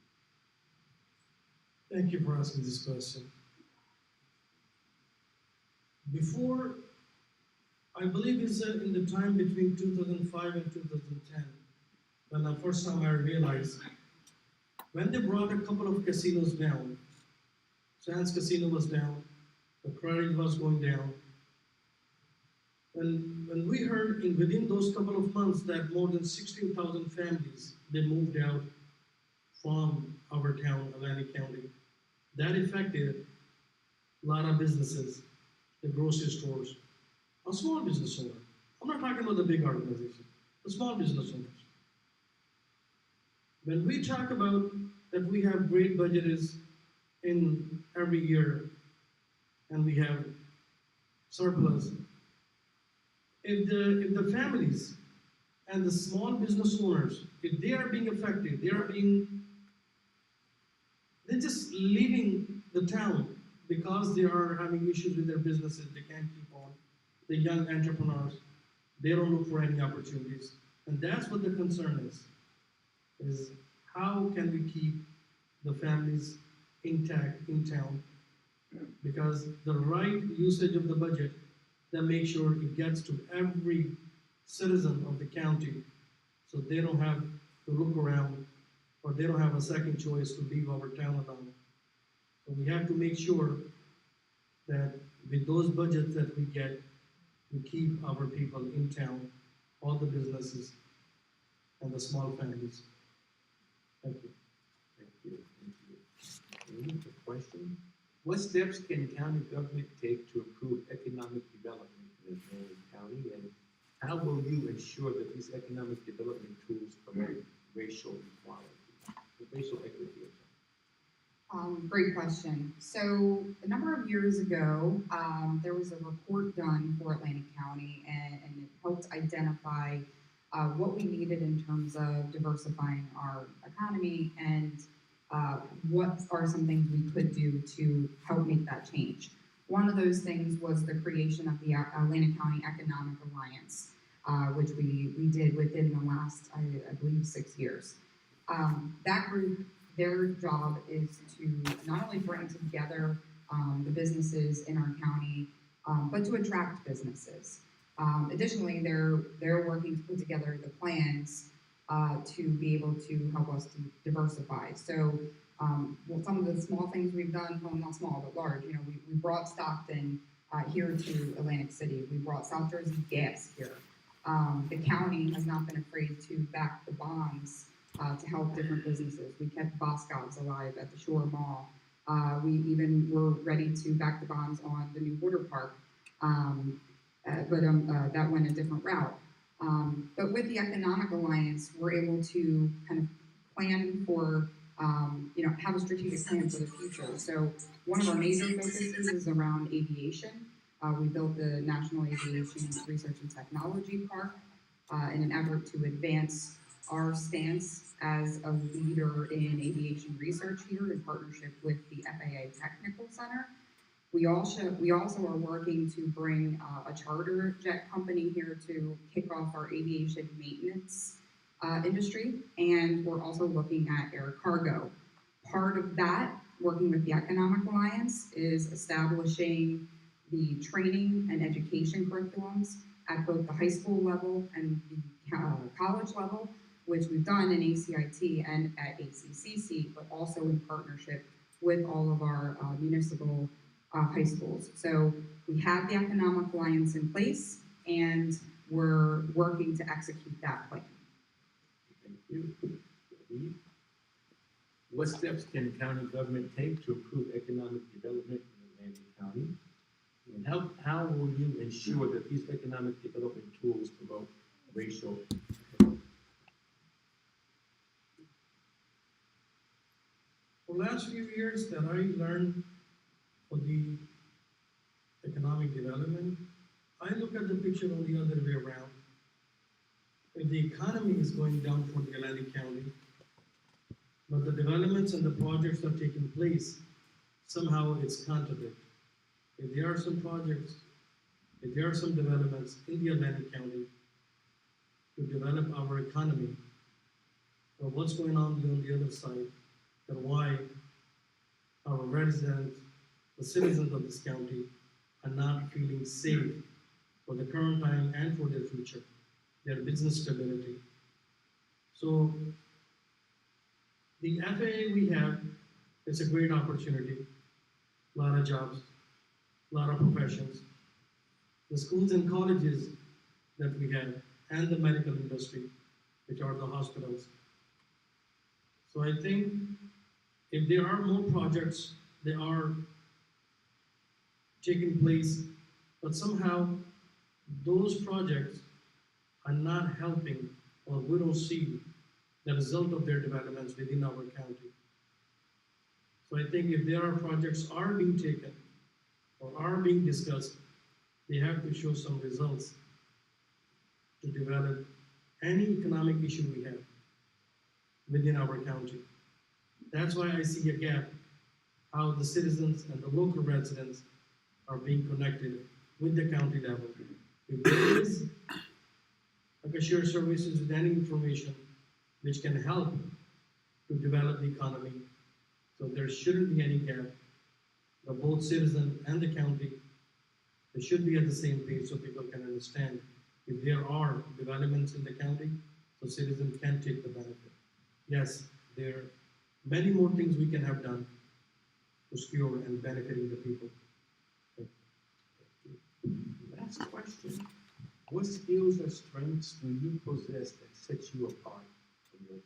Thank you for asking this question. Before, I believe it's in the time between 2005 and 2010, when the first time I realized, when they brought a couple of casinos down, Sands Casino was down, the credit was going down. When we heard within those couple of months that more than 16,000 families, they moved out from our town, Atlantic County, that affected a lot of businesses, the grocery stores, a small business owner. I'm not talking about the big organization, the small business owners. When we talk about that we have great budgets in every year and we have surplus, if the families and the small business owners, if they are being affected, they're just leaving the town because they are having issues with their businesses, they can't keep on. The young entrepreneurs, they don't look for any opportunities. And that's what the concern is how can we keep the families intact in town? Because the right usage of the budget that makes sure it gets to every citizen of the county so they don't have to look around or they don't have a second choice to leave our town alone. So we have to make sure that with those budgets that we get, we keep our people in town, all the businesses, and the small families. Thank you. Thank you. Thank you. Any question? What steps can county government take to improve economic development in Atlantic County, and how will you ensure that these economic development tools promote racial equality, racial equity? Great question. So a number of years ago, there was a report done for Atlantic County, and it helped identify what we needed in terms of diversifying our economy and what are some things we could do to help make that change. One of those things was the creation of the Atlantic County Economic Alliance, which we did within the last, I believe, 6 years. That group, their job is to not only bring together the businesses in our county, but to attract businesses. Additionally, they're working to put together the plans to be able to help us to diversify. So some of the small things we've done, well, not small, but large, you know, we brought Stockton here to Atlantic City. We brought South Jersey Gas here. The county has not been afraid to back the bonds to help different businesses. We kept Boscov's alive at the Shore Mall. We even were ready to back the bonds on the new water park, but that went a different route. But with the Economic Alliance, we're able to kind of plan for, have a strategic plan for the future. So one of our major focuses is around aviation. We built the National Aviation Research and Technology Park in an effort to advance our stance as a leader in aviation research here in partnership with the FAA Technical Center. We also are working to bring a charter jet company here to kick off our aviation maintenance industry, and we're also looking at air cargo. Part of that working with the Economic Alliance, is establishing the training and education curriculums at both the high school level and the college level, which we've done in ACIT and at ACCC, but also in partnership with all of our municipal high schools. So we have the Economic Alliance in place, and we're working to execute that plan. Thank you. Steve? What steps can county government take to improve economic development in Atlantic County? And how will you ensure that these economic development tools promote racial equity? For the last few years that I learned for the economic development, I look at the picture on the other way around. If the economy is going down for the Atlantic County, but the developments and the projects are taking place, somehow it's contradictory. If there are some projects, if there are some developments in the Atlantic County to develop our economy, but what's going on the other side, and why our residents, the citizens of this county, are not feeling safe for the current time and for their future, their business stability. So the FAA we have, it's a great opportunity, a lot of jobs, a lot of professions. The schools and colleges that we have, and the medical industry, which are the hospitals. So I think if there are more projects, they are taking place, but somehow those projects are not helping, or we don't see the result of their developments within our county. So I think if there are projects are being taken or are being discussed, they have to show some results to develop any economic issue we have within our county. That's why I see a gap, how the citizens and the local residents are being connected with the county level. If there is, I can share services with any information which can help to develop the economy. So there shouldn't be any gap. The both citizens and the county, they should be at the same page so people can understand if there are developments in the county, so citizens can take the benefit. Yes, there are many more things we can have done to secure and benefiting the people. Last question. What skills or strengths do you possess that sets you apart from your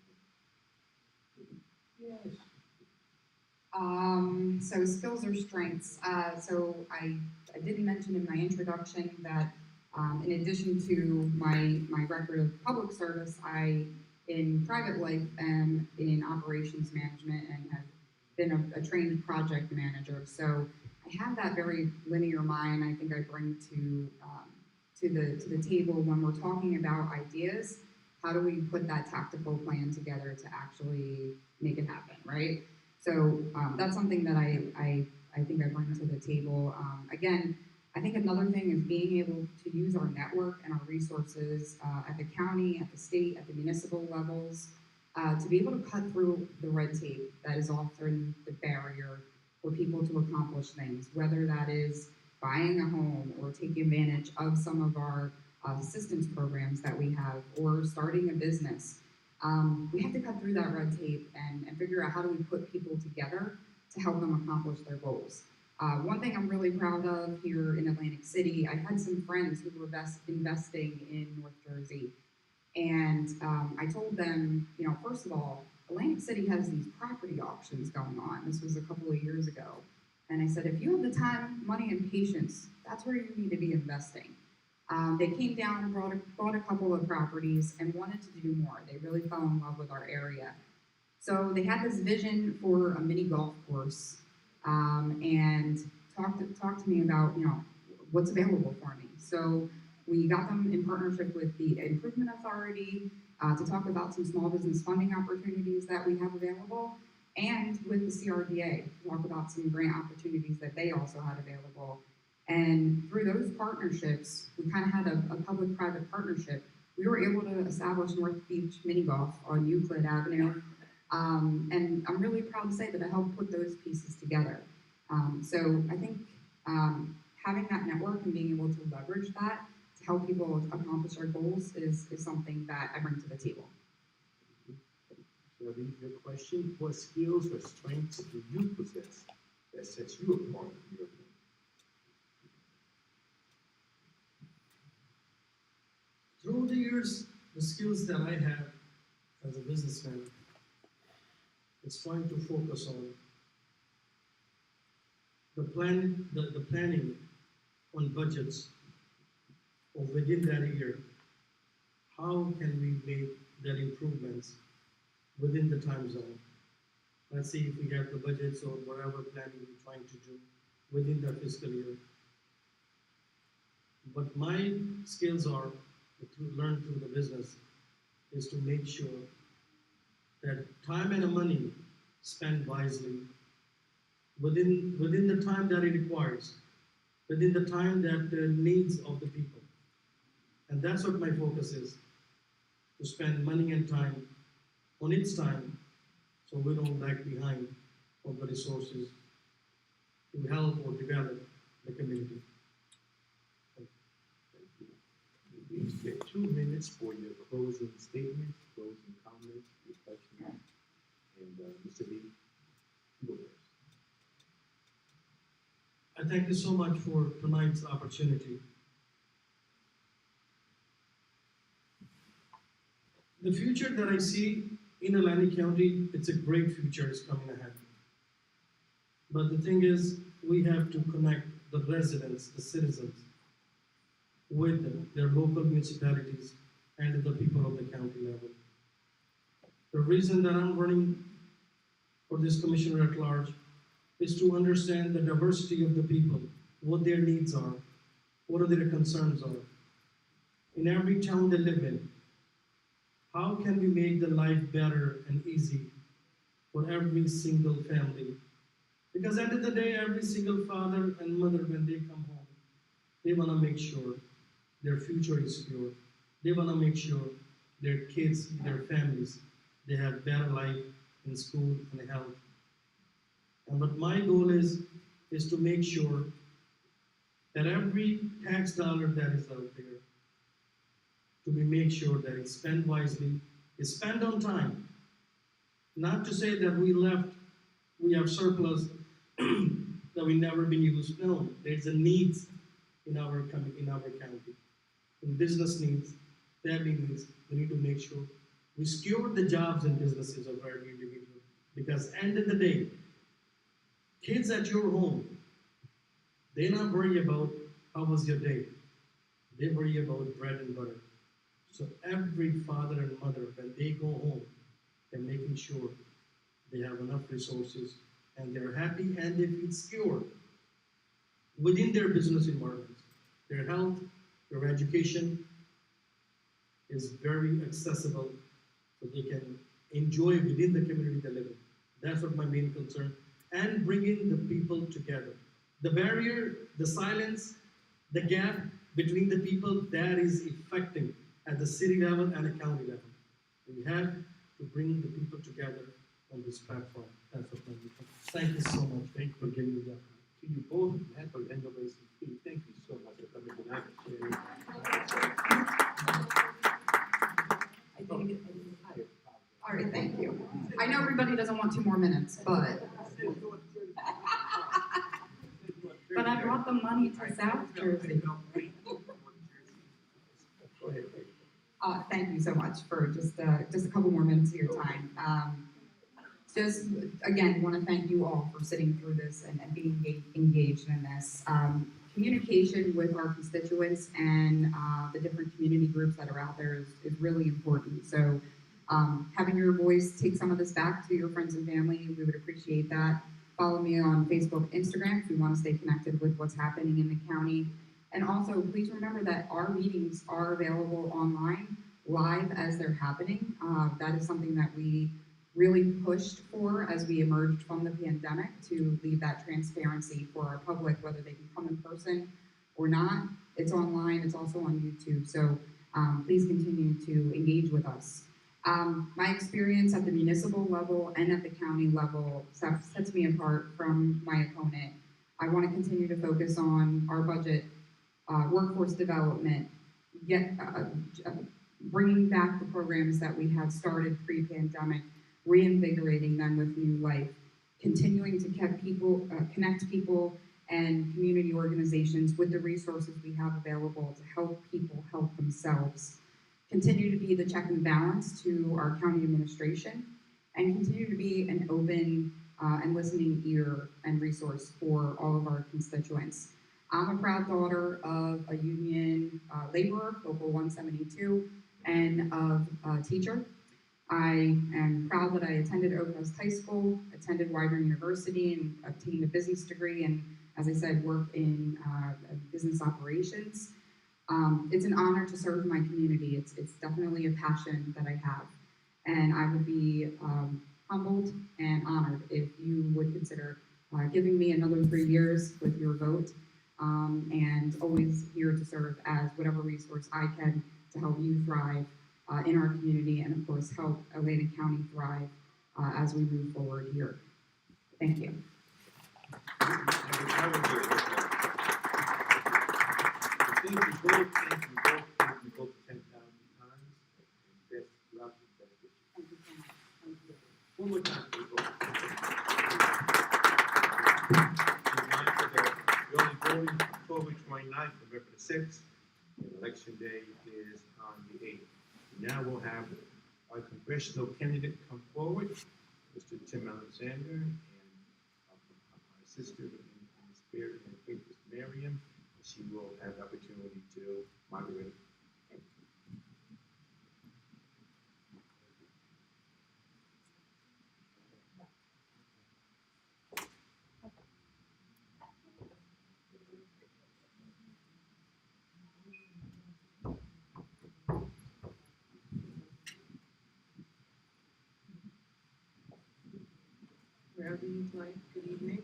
peers? Yes. So skills or strengths. So I did mention in my introduction that in addition to my record of public service, I, in private life, am in operations management and have been a trained project manager. So I have that very linear mind I think I bring to the table when we're talking about ideas. How do we put that tactical plan together to actually make it happen, right? So that's something that I think I bring to the table. Again, I think another thing is being able to use our network and our resources at the county, at the state, at the municipal levels, to be able to cut through the red tape that is often the barrier for people to accomplish things, whether that is buying a home or taking advantage of some of our assistance programs that we have, or starting a business. We have to cut through that red tape and figure out how do we put people together to help them accomplish their goals. One thing I'm really proud of here in Atlantic City, I had some friends who were investing in North Jersey. And I told them, first of all, Atlantic City has these property auctions going on. This was a couple of years ago. And I said, if you have the time, money, and patience, that's where you need to be investing. They came down and bought a couple of properties and wanted to do more. They really fell in love with our area. So they had this vision for a mini golf course and talked to me about, what's available for me. So we got them in partnership with the Improvement Authority to talk about some small business funding opportunities that we have available, and with the CRDA to talk about some grant opportunities that they also had available. And through those partnerships, we kind of had a public-private partnership. We were able to establish North Beach Mini Golf on Euclid Avenue. And I'm really proud to say that I helped put those pieces together. So I think having that network and being able to leverage that to help people accomplish our goals is something that I bring to the table. So I leave your question, what skills or strengths do you possess that sets you apart from your peers? Through the years, the skills that I have as a businessman is trying to focus on the planning on budgets or within that year. How can we make that improvements within the time zone? Let's see if we have the budgets or whatever planning we're trying to do within the fiscal year. But my skills are to learn through the business is to make sure that time and money spent wisely within the time that it requires, within the time that the needs of the people. And that's what my focus is, to spend money and time on its time so we don't lag behind on the resources to help or develop the community. You each get 2 minutes for your closing statements, closing comments, your questions. And Mr. Lee, you go first. I thank you so much for tonight's opportunity. The future that I see in Atlantic County, it's a great future is coming ahead. But the thing is, we have to connect the residents, the citizens, with their local municipalities and the people of the county level. The reason that I'm running for this commissioner at large is to understand the diversity of the people, what their needs are, what are their concerns are. In every town they live in, how can we make the life better and easy for every single family? Because at the end of the day, every single father and mother, when they come home, they want to make sure their future is secure. They want to make sure their kids, their families, they have better life in school and health. And what my goal is to make sure that every tax dollar that is out there, to be make sure that it's spent wisely, is spent on time. Not to say that we have surplus that we never been used. No, there's a needs in our county. In business needs, family needs, we need to make sure we secure the jobs and businesses of every individual. Because end of the day, kids at your home, they not worry about how was your day. They worry about bread and butter. So every father and mother, when they go home, they're making sure they have enough resources and they're happy and they feel secure within their business environments. Their health, their education is very accessible so they can enjoy within the community they live in. That's what my main concern. And bringing the people together. The barrier, the silence, the gap between the people, that is affecting at the city level and the county level. We have to bring the people together on this platform. That's what my main concern. Thank you so much. Thank you for giving me the opportunity. To you both, and for NAACP, thank you so much for coming tonight and sharing. All right, thank you. I know everybody doesn't want 2 more minutes, but I brought the money to South Jersey. Go ahead. Thank you so much for just a couple more minutes of your time. Just again, want to thank you all for sitting through this and being engaged in this. Communication with our constituents and the different community groups that are out there is really important. So having your voice take some of this back to your friends and family, we would appreciate that. Follow me on Facebook, Instagram if you want to stay connected with what's happening in the county. And also, please remember that our meetings are available online, live as they're happening. That is something that we really pushed for as we emerged from the pandemic, to leave that transparency for our public, whether they can come in person or not. It's online, it's also on YouTube. So please continue to engage with us. My experience at the municipal level and at the county level sets me apart from my opponent. I want to continue to focus on our budget, workforce development, bringing back the programs that we had started pre-pandemic, reinvigorating them with new life, continuing to connect people and community organizations with the resources we have available to help people help themselves, continue to be the check and balance to our county administration, and continue to be an open and listening ear and resource for all of our constituents. I'm a proud daughter of a union laborer, Local 172, and of a teacher. I am proud that I attended Oakhurst High School, attended Widener University, and obtained a business degree, and as I said, worked in business operations. It's an honor to serve my community. It's definitely a passion that I have, and I would be humbled and honored if you would consider giving me another 3 years with your vote, and always here to serve as whatever resource I can to help you thrive in our community, and of course help Atlantic County thrive as we move forward here. Thank you. Thank you both, thank you both 10,000 times. Best luck, best wishes. Thank you so much. Thank you. One more time, please. We're only voting October 29th, November the 6th, and election day is on the 8th. Now we'll have our congressional candidate come forward, Mr. Tim Alexander, and my sister in the spirit and faith is Miriam. She will have the opportunity to moderate. Wherever you'd like. Good evening.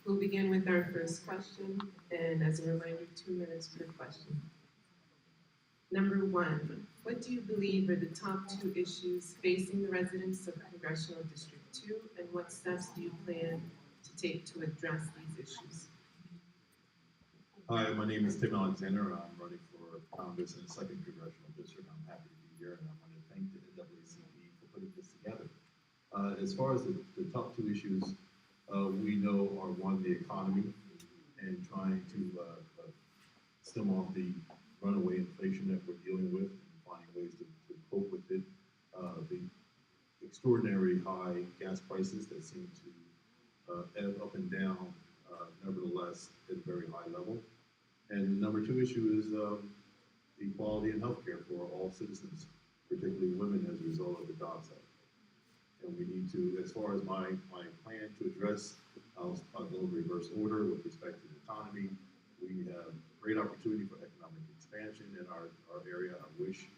We'll begin with our first question, and as a reminder, 2 minutes per question. Number 1, what do you believe are the top 2 issues facing the residents of Congressional District 2, and what steps do you plan to take to address these issues? Hi, my name is Tim Alexander. I'm running for Congress in the 2nd Congressional District. I'm happy to be here, and I want to thank the NAACP for putting this together. As far as the top 2 issues, we know are one, the economy, and trying to stem off the runaway inflation that we're dealing with and finding ways to cope with it. The extraordinary high gas prices that seem to ebb up and down, nevertheless, at a very high level. And the number 2 issue is equality in healthcare for all citizens, particularly women, as a result of the Dobbs Act. And we need to, as far as my plan to address, I'll go in reverse order with respect to the economy. We have great opportunity for economic expansion in our area. I wish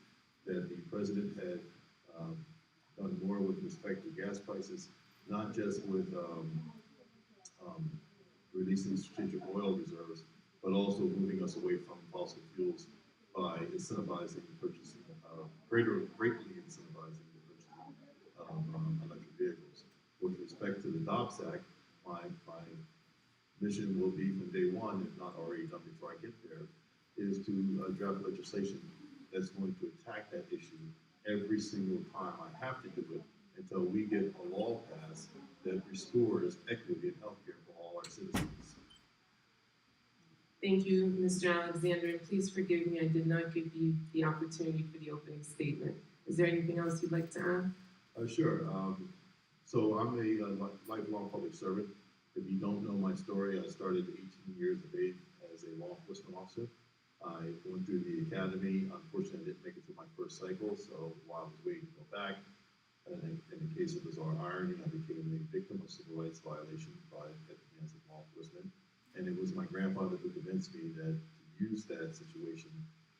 that the president had done more with respect to gas prices, not just with releasing strategic oil reserves, but also moving us away from fossil fuels by incentivizing purchasing, greatly incentivizing the purchasing of electric vehicles. With respect to the Dobbs Act, my mission will be from day one, if not already done before I get there, is to draft legislation that's going to attack that issue every single time I have to do it until we get a law passed that restores equity in healthcare for all our citizens. Thank you, Mr. Alexander, and please forgive me, I did not give you the opportunity for the opening statement. Is there anything else you'd like to add? Sure. So I'm a lifelong public servant. If you don't know my story, I started at 18 years of age as a law enforcement officer. I went through the academy. Unfortunately, I didn't make it through my first cycle, so while I was waiting to go back, and in the case of bizarre irony, I became a victim of civil rights violation at the hands of law enforcement. And it was my grandfather who convinced me that to use that situation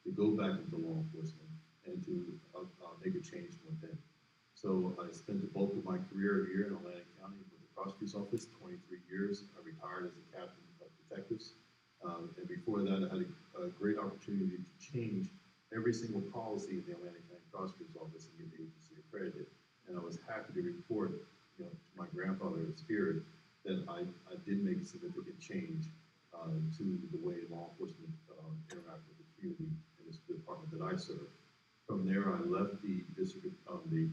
to go back into law enforcement and to make a change from within. So I spent the bulk of my career here in Atlantic County prosecutor's office, 23 years. I retired as a captain of detectives. And before that, I had a great opportunity to change every single policy in the Atlantic County Prosecutor's Office and get the agency accredited. And I was happy to report, to my grandfather in spirit, that I did make a significant change to the way law enforcement interact with the community in this department that I serve. From there, I left the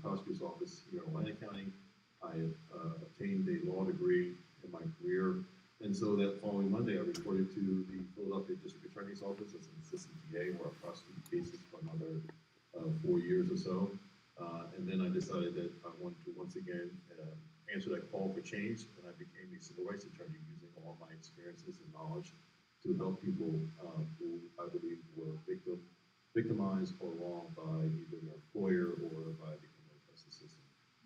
prosecutor's office here in Atlantic County. I obtained a law degree in my career, and so that following Monday, I reported to the Philadelphia District Attorney's Office as an assistant DA, where I prosecuted cases for another 4 years or so. And then I decided that I wanted to once again answer that call for change, and I became a civil rights attorney using all my experiences and knowledge to help people who I believe were victimized or wronged by either their employer or by the criminal justice system.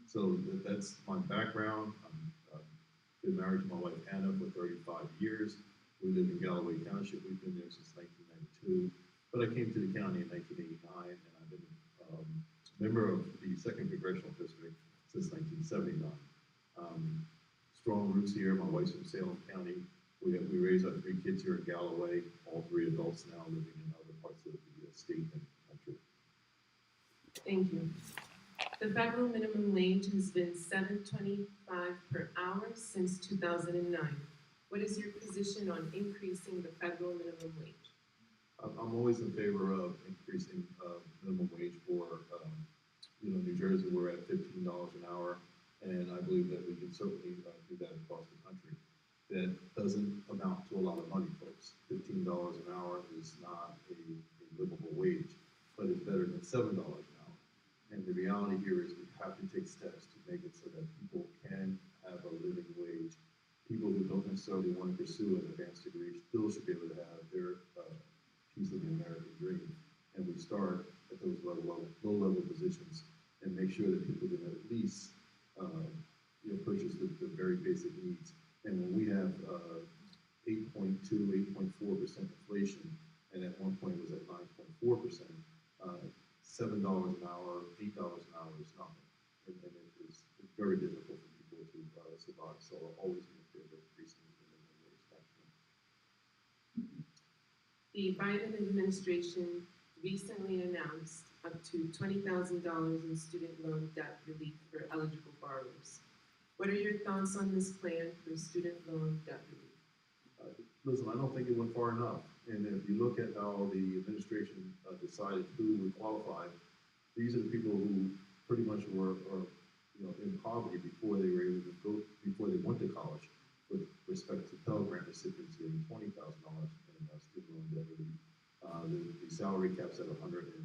So that's my background. I've been married to my wife Anna for 35 years. We live in Galloway Township. We've been there since 1992. But I came to the county in 1989, and I've been a member of the 2nd Congressional District since 1979. Strong roots here. My wife's from Salem County. We raised our 3 kids here in Galloway, all 3 adults now living in other parts of the state and country. Thank you. The federal minimum wage has been $7.25 per hour since 2009. What is your position on increasing the federal minimum wage? I'm always in favor of increasing minimum wage for, New Jersey, we're at $15 an hour, and I believe that we can certainly do that across the country. That doesn't amount to a lot of money, folks. $15 an hour is not a livable wage, but it's better than $7 an hour. And the reality here is we have to take steps to make it so that people can have a living wage. People who don't necessarily want to pursue an advanced degree still should be able to have their piece of the American dream. And we start at those low-level positions and make sure that people can at least purchase the very basic needs. And when we have 8.2, 8.4% inflation, and at one point was at 9.4%, $7 an hour, $8 an hour is nothing. And it's very difficult for people to survive. So I'll always be in favor of increasing the minimum wage maximum. The Biden administration recently announced up to $20,000 in student loan debt relief for eligible borrowers. What are your thoughts on this plan for student loan debt relief? Listen, I don't think it went far enough. And if you look at how the administration decided who would qualify, these are the people who pretty much were in poverty before they were able to go, before they went to college, with respect to Pell Grant recipients getting $20,000 in student loan debt relief. The salary cap's at $120,000,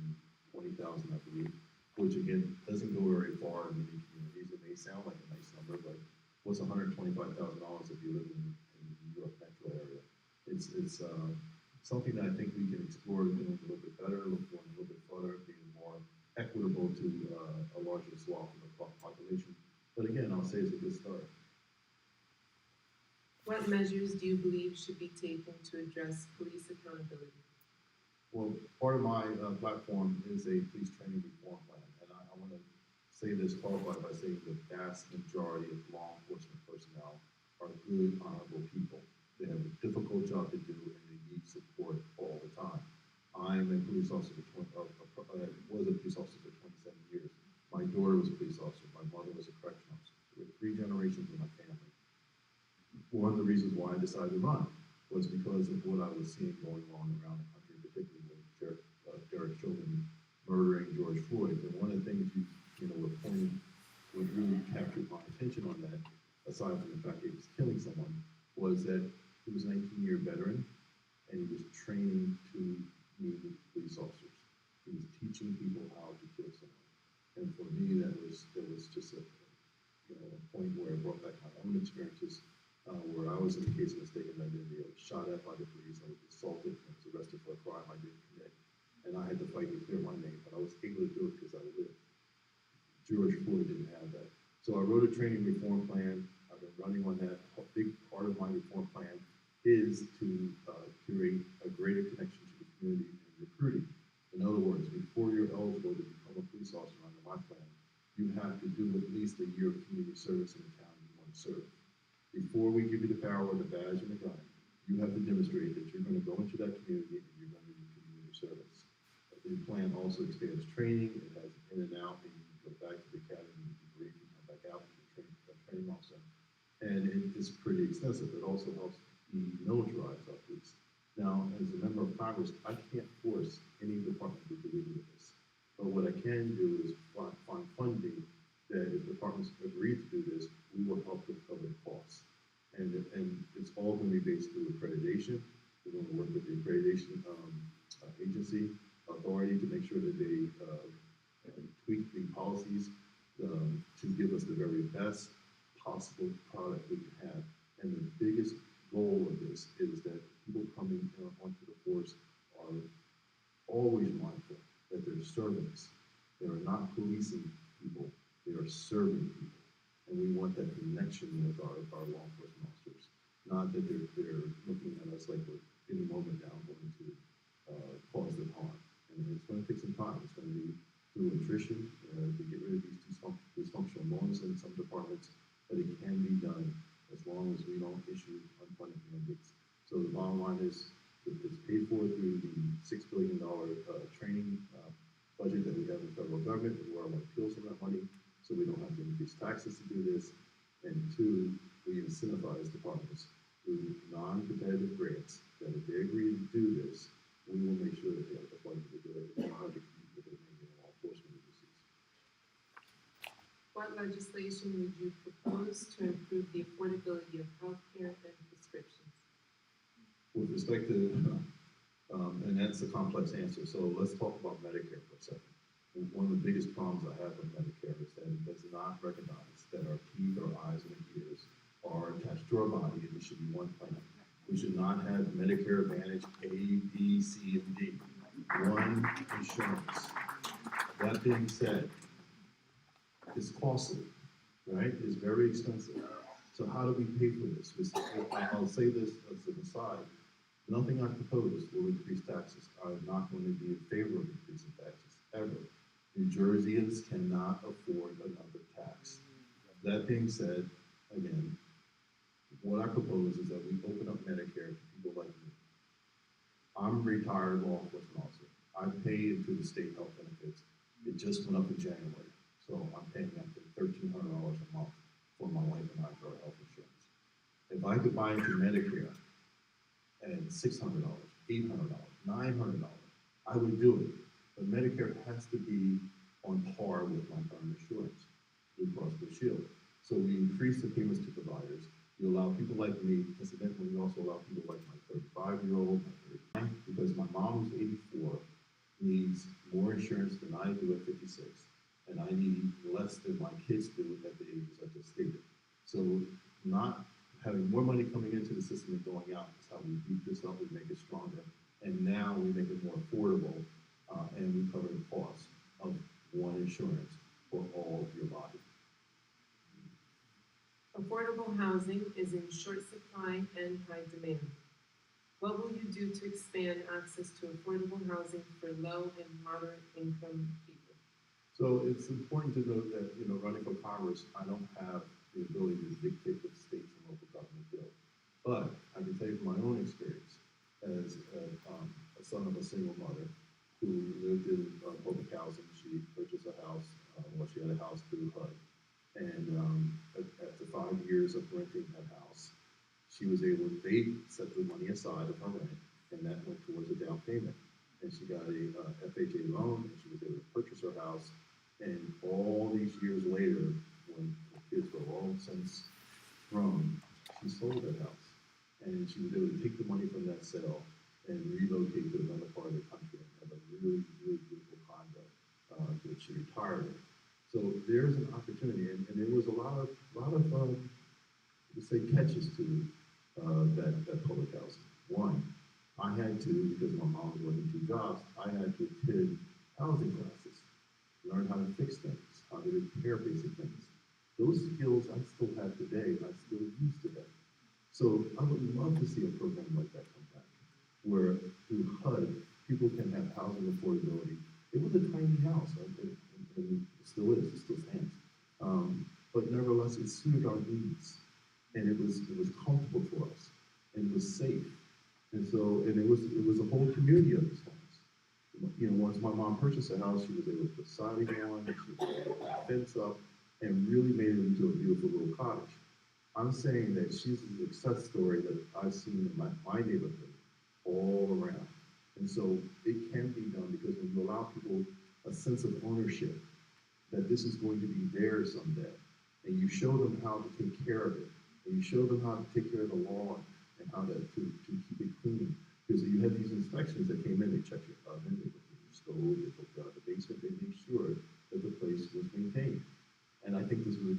I believe, which again doesn't go very far in many communities. It may sound like a nice number, but what's $125,000 if you live in the New York metro area? It's something that I think we can explore doing a little bit better, look for a little bit further, being more equitable to a larger swath of the population. But again, I'll say it's a good start. What measures do you believe should be taken to address police accountability? Well, part of my platform is a police training reform plan, and I want to say this qualified by saying the vast majority of law enforcement personnel are good, honorable people. They have a difficult job to do, and they need support all the time. I'm a police officer was a police officer for 27 years. My daughter was a police officer. My mother was a correctional officer. So we have 3 generations in my family. One of the reasons why I decided to run was because of what I was seeing going on around the country, particularly with Derek Chauvin murdering George Floyd. And one of the things were pointing, what really captured my attention on that, aside from the fact that he was killing someone, was that he was an 19-year veteran, and he was training 2 new police officers. He was teaching people how to kill someone. And for me, that was just a point where I brought back my own experiences, where I was in a case of mistaken identity. I was shot at by the police. I was assaulted and was arrested for a crime I didn't commit. And I had to fight to clear my name, but I was able to do it because I lived. George Floyd didn't have that. So I wrote a training reform plan. I've been running on that. A big part of my reform plan is to create a greater connection to the community and recruiting. In other words, before you're eligible to become a police officer under my plan, you have to do at least a year of community service in the town you want to serve. Before we give you the power or the badge and the gun, you have to demonstrate that you're gonna go into that community and you're gonna do community service. The plan also expands training, it has in and out, and you can go back to the academy, you debrief, you come back out, you train also. And it is pretty extensive, it also helps demilitarize our police. Now, as a member of Congress, I can't force any department to do any of this. But what I can do is find funding that if departments agree to do this, we will help them cover the costs. And it's all gonna be based through accreditation. We're gonna work with the accreditation agency, authority to make sure that they tweak the policies to give us the very best possible product we can have. And the biggest goal of this is that people coming onto the force are always mindful that they're servants. They are not policing people, they are serving people. And we want that connection with our law enforcement officers. Not that they're looking at us like we're any moment now going to cause them harm. And it's going to take some time. It's going to be through attrition to get rid of these dysfunctional norms in some departments, but it can be done as long as we don't issue unfunded mandates. So the bottom line is, it's paid for through the $6 billion training budget that we have in the federal government, where I want to appeal some of that money, so we don't have to increase taxes to do this. And two, we incentivize departments through non-competitive grants, that if they agree to do this, we will make sure that they have the funding to do it. We don't have to compete with the Indian law enforcement agencies. What legislation would you propose to improve the affordability of healthcare and prescriptions? With respect to, and that's a complex answer, so let's talk about Medicare for a second. One of the biggest problems I have with Medicare is that it does not recognize that our teeth, our eyes, and our ears are attached to our body, and it should be one plan. We should not have Medicare Advantage A, B, C, and D. One insurance. That being said, it's costly, right? It's very expensive. So how do we pay for this? I'll say this as an aside. Nothing I propose will increase taxes. I'm not going to be in favor of increasing taxes, ever. New Jerseyans cannot afford another tax. That being said, again, what I propose is that we open up Medicare to people like me. I'm a retired law enforcement officer. I pay into the state health benefits. It just went up in January, so I'm paying up to $1,300 a month for my wife and I for our health insurance. If I could buy into Medicare at $600, $800, $900, I would do it. But Medicare has to be on par with my current insurance, Blue Cross Blue Shield. So we increase the payments to providers. You allow people like me, incidentally, we also allow people like my 35-year-old, because my mom who's 84 needs more insurance than I do at 56, and I need less than my kids do at the ages I just stated. So not having more money coming into the system and going out is how we beat this up, we make it stronger, and now we make it more affordable, and we cover the cost of one insurance for all of your body. Affordable housing is in short supply and high demand. What will you do to expand access to affordable housing for low and moderate income people? So it's important to note that, running for Congress, I don't have the ability to dictate what states and local government do. But I can tell you from my own experience as a son of a single mother who lived in public housing. She purchased a house, she had a house through HUD. And after 5 years of renting that house, they set the money aside of her rent, and that went towards a down payment. And she got a FHA loan, and she was able to purchase her house. And all these years later, when the kids were long since grown, she sold that house. And she was able to take the money from that sale and relocate to another part of the country and have a really, really beautiful condo that she retired in. So there's an opportunity, and there was a lot of catches to that public housing. One, I had to, because my mom was working 2 jobs, I had to attend housing classes, learn how to fix things, how to repair basic things. Those skills I still have today, I still use today. So I would love to see a program like that come back, where through HUD, people can have housing affordability. It was a tiny house, and it still is, it still stands. But nevertheless, it suited our needs. and it was comfortable for us, and it was safe. And so, and it was a whole community of these homes. You know, once my mom purchased a house, she was able to put siding on, she was able to put a fence up, and really made it into a beautiful little cottage. I'm saying that she's a success story that I've seen in my neighborhood all around. And so it can be done because when you allow people a sense of ownership, that this is going to be theirs someday, and you show them how to take care of it, and you show them how to take care of the lawn, and how to keep it clean. Because you had these inspections that came in, they checked your oven, they looked at your stove, they looked at the basement, they made sure that the place was maintained. And I think this was a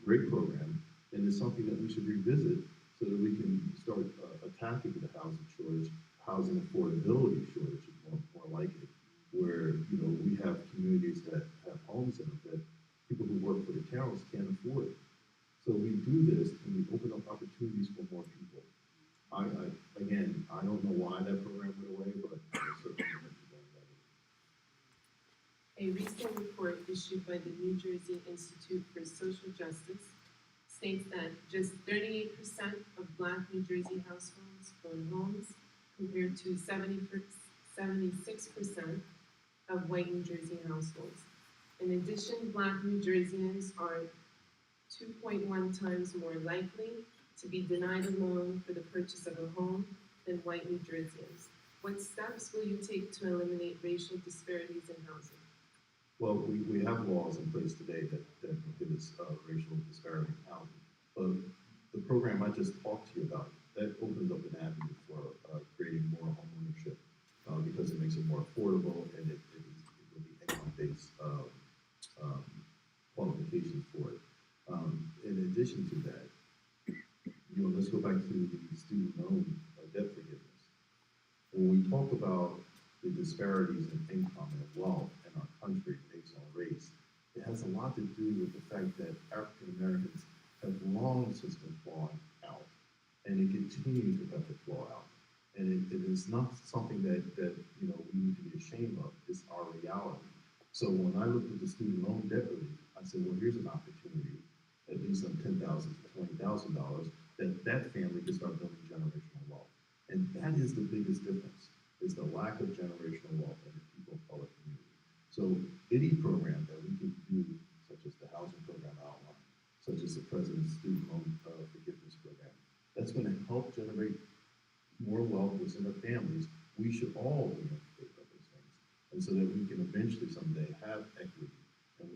great program, and it's something that we should revisit so that we can start attacking the housing shortage, housing affordability shortage is more like it, where, you know, we have communities that have homes in them that people who work for the towns can't afford. So we do this and we open up opportunities for more people. Again, I don't know why that program went away, but I certainly think it's going better. A recent report issued by the New Jersey Institute for Social Justice states that just 38% of Black New Jersey households own homes, compared to 76% of white New Jersey households. In addition, Black New Jerseyans are 2.1 times more likely to be denied a loan for the purchase of a home than white New Jerseyans. What steps will you take to eliminate racial disparities in housing? Well, we have laws in place today that prohibits racial disparity in housing. But the program I just talked to you about, that opens up an avenue for creating more home ownership because it makes it more affordable, and it will be income-based qualifications for it. In addition to that, you know, let's go back to the student loan debt forgiveness. When we talk about the disparities in income and wealth in our country based on race, it has a lot to do with the fact that African Americans have long since been falling out, and it continues to have to fall out. And it is not something that you know we need to be ashamed of. It's our reality. So when I looked at the student loan debt relief, I said, well, here's an opportunity, at least on $10,000 to $20,000, that family can start building generational wealth. And that is the biggest difference, is the lack of generational wealth in the people of color community. So any program that we can do, such as the housing program outlined, such as the President's Student Loan Forgiveness Program, that's going to help generate more wealth within our families. We should all be in favor of those things, and so that we can eventually someday have equity, and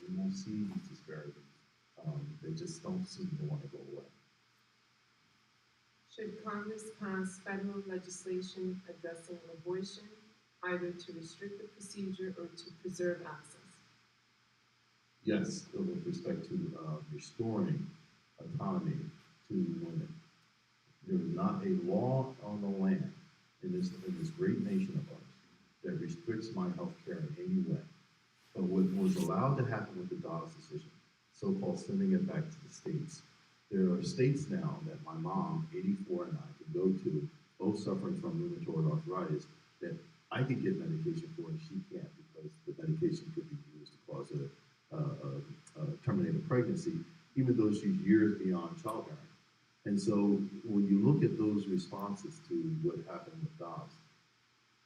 we won't see these disparities. They just don't seem to want to go away. Should Congress pass federal legislation addressing abortion, either to restrict the procedure or to preserve access? Yes, with respect to restoring autonomy to women. There is not a law on the land in this great nation of ours that restricts my health care in any way. But what was allowed to happen with the Dobbs decision, so-called sending it back to the states, there are states now that my mom, 84, and I can go to, both suffering from rheumatoid arthritis, that I could get medication for and she can't, because the medication could be used to cause terminate a pregnancy, even though she's years beyond childbearing. And so when you look at those responses to what happened with Dobbs,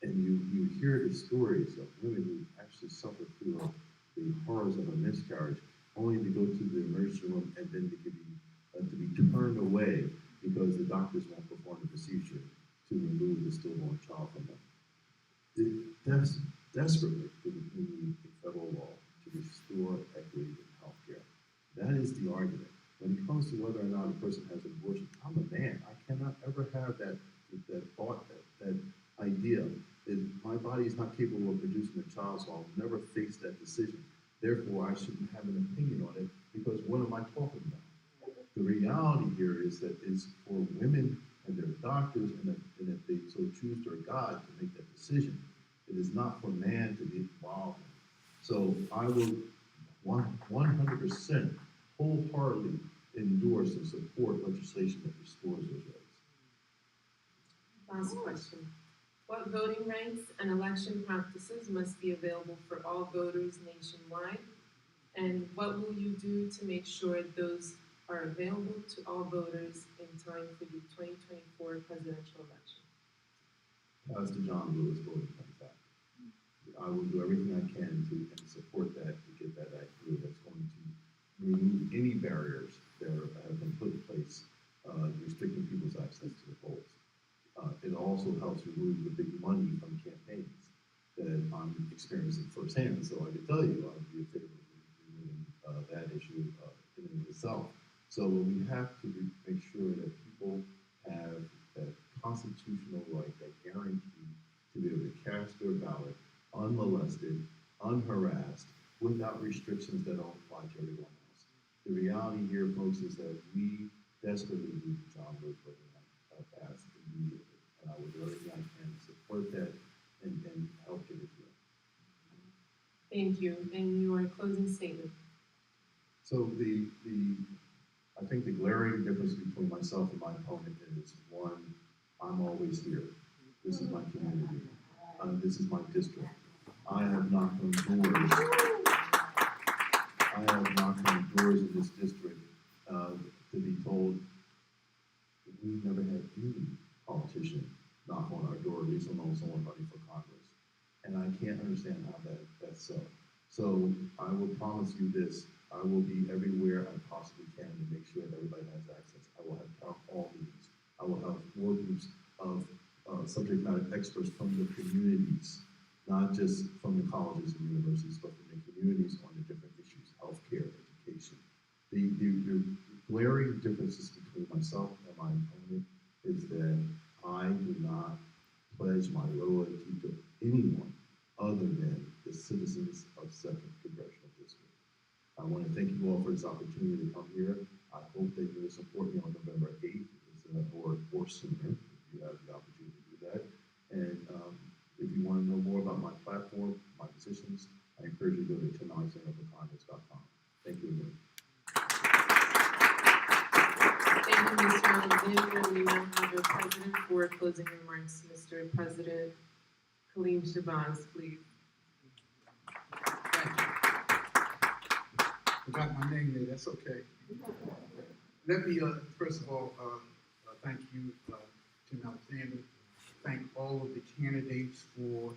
and you hear the stories of women who actually suffered through the horrors of a miscarriage, only to go to the emergency room and then to be turned away because the doctors won't perform the procedure to remove the stillborn child from them. Desperately, we need a federal law to restore equity in healthcare. That is the argument. When it comes to whether or not a person has an abortion, I'm a man. I cannot ever have that thought, that idea that my body is not capable of producing a child, so I'll never face that decision. Therefore, I shouldn't have an opinion on it, because what am I talking about? The reality here is that it's for women and their doctors, and if they so choose their God to make that decision. It is not for man to be involved in. So I will 100% wholeheartedly endorse and support legislation that restores those rights. Last question. What voting rights and election practices must be available for all voters nationwide? And what will you do to make sure those are available to all voters in time for the 2024 presidential election? As to John Lewis voting comes out, I will do everything I can to and support that, to get that act through. That's going to remove any barriers that have been put in place, restricting people's access to the polls. It also helps remove the big money from campaigns that I'm experiencing firsthand. So I can tell you, I would be in favor of removing that issue in and of itself. So we have to make sure that people have that constitutional right, that guarantee to be able to cast their ballot unmolested, unharassed, without restrictions that don't apply to everyone else. The reality here, folks, is that we desperately need John Lewis passed immediately. And I will do everything I can to support that and help get it through. Thank you. And your closing statement. So I think the glaring difference between myself and my opponent is, one, I'm always here. This is my community. This is my district. I have knocked on doors. I have knocked on doors in this district to be told we've never had any politician knock on our door, at least alone someone running for Congress. And I can't understand how that's so. So I will promise you this. I will be everywhere I possibly can to make sure that everybody has access. I will have town hall meetings. I will have work groups of subject matter experts from the communities, not just from the colleges and universities, but from the communities on the different issues, healthcare, education. The glaring differences between myself and my opponent is that I do not pledge my loyalty to anyone other than the citizens of 2nd Congressional District. I want to thank you all for this opportunity to come here. I hope that you will support me on November 8th, or sooner, if you have the opportunity to do that. And if you want to know more about my platform, my positions, I encourage you to go to TimAlexanderForCongress.com. Thank you again. Thank you, Mr. Alexander. We now have our president for closing remarks. Mr. President Kaleem Shabazz, please. Forgot my name there, that's okay. Let me, first of all, thank you, Tim Alexander. Thank all of the candidates for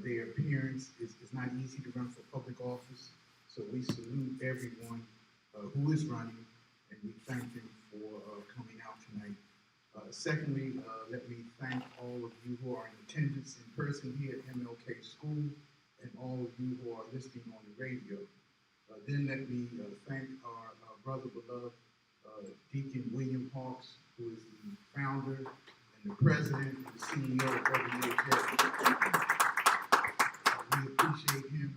their appearance. It's not easy to run for public office, so we salute everyone who is running, and we thank them for coming out tonight. Secondly, let me thank all of you who are in attendance in person here at MLK School, and all of you who are listening on the radio. Then let me thank our brother beloved Deacon William Hawks, who is the founder and the president and the CEO of WAJ. We appreciate him.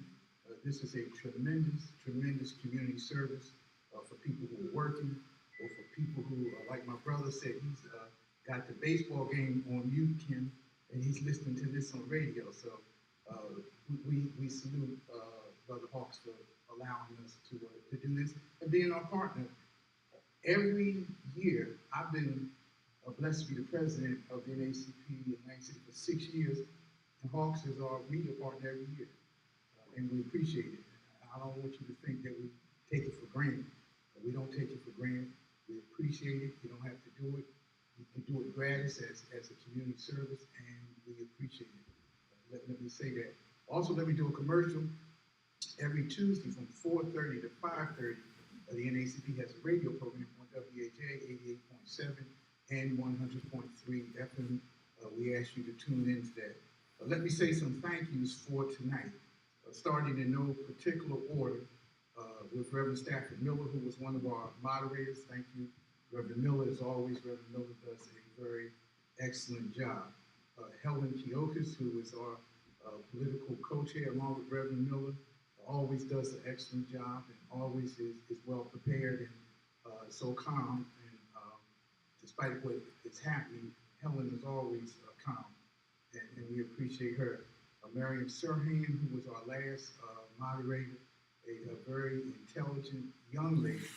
This is a tremendous community service for people who are working, or for people who, like my brother said, he's got the baseball game on mute, Kim, and he's listening to this on radio. So we salute Brother Hawks for allowing us to do this and being our partner. Every year, I've been blessed to be the president of the NAACP in Lansing for 6 years, and Hawks is our media partner every year, and we appreciate it. I don't want you to think that we take it for granted. We don't take it for granted. We appreciate it. You don't have to do it. You can do it gratis as a community service, and we appreciate it. Let me say that. Also, let me do a commercial. Every Tuesday from 4:30 to 5:30, the NAACP has a radio program on WAJ 88.7 and 100.3 FM. We ask you to tune into that. Let me say some thank yous for tonight, starting in no particular order with Reverend Stafford Miller, who was one of our moderators. Thank you, Reverend Miller. As always, Reverend Miller does a very excellent job. Helen Keokas, who is our political co-chair, along with Reverend Miller, always does an excellent job and always is well prepared and so calm. And despite what is happening, Helen is always calm, and we appreciate her. Mariam Sirhan, who was our last moderator, a very intelligent young lady,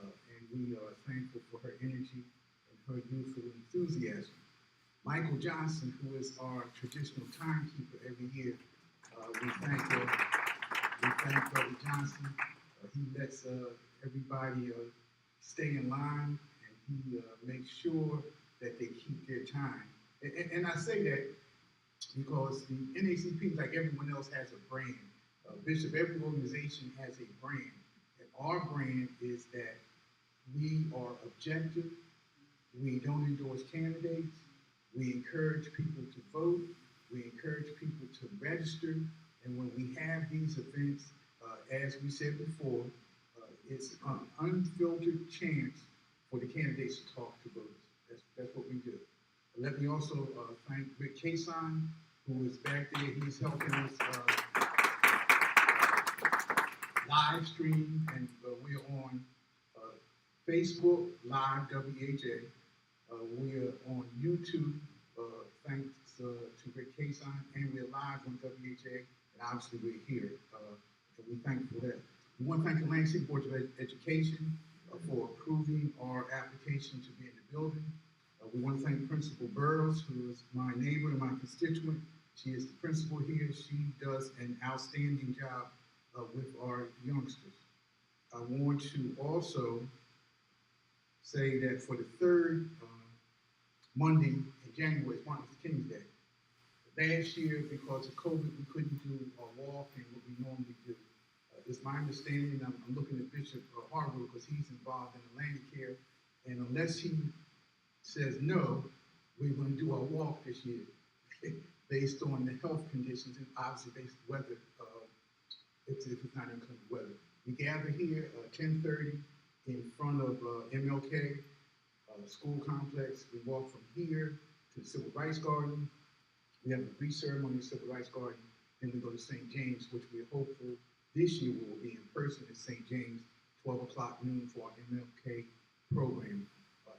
and we are thankful for her energy and her youthful enthusiasm. Michael Johnson, who is our traditional timekeeper every year, we thank Brother Johnson. He lets everybody stay in line, and he makes sure that they keep their time. And I say that because the NAACP, like everyone else, has a brand. Bishop, every organization has a brand. And our brand is that we are objective, we don't endorse candidates, we encourage people to vote, we encourage people to register, and when we have these events, as we said before, it's an unfiltered chance for the candidates to talk to voters. That's what we do. Let me also thank Rick Kason, who is back there. He's helping us live stream, and we're on Facebook Live WHA. We're on YouTube, thanks to Rick Kason, and we're live on WHA, and obviously we're here, and we're thankful for that. We want to thank the Atlanta City Board of Education for approving our application to be in the building. We want to thank Principal Burrows, who is my neighbor and my constituent. She is the principal here. She does an outstanding job with our youngsters. I want to also say that for the third Monday in January is Martin Luther King's Day. Last year, because of COVID, we couldn't do a walk and what we normally do. It's my understanding, I'm looking at Bishop Harwood because he's involved in Atlantic Care, and unless he says no, we're going to do our walk this year based on the health conditions and obviously based on weather, if it's not inclement weather. We gather here at 10:30 in front of MLK school complex. We walk from here to the Civil Rights Garden. We have a brief ceremony in the Civil Rights Garden. Then we go to St. James, which we're hopeful this year we will be in person at St. James, 12 o'clock noon for our MLK program.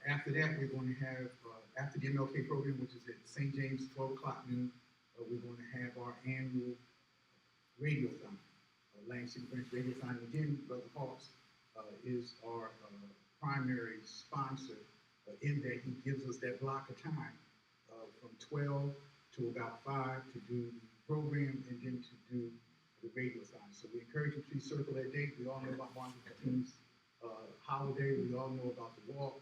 After that, we're going to have, after the MLK program, which is at St. James, 12 o'clock noon, we're going to have our annual radiothon, Atlanta City Branch Radiothon. Again, Brother Hawks is our primary sponsor in that he gives us that block of time from 12 to about 5 to do the program and then to do the radiothon. So we encourage you to please circle that date. We all know about Martin Luther King's holiday. We all know about the walk.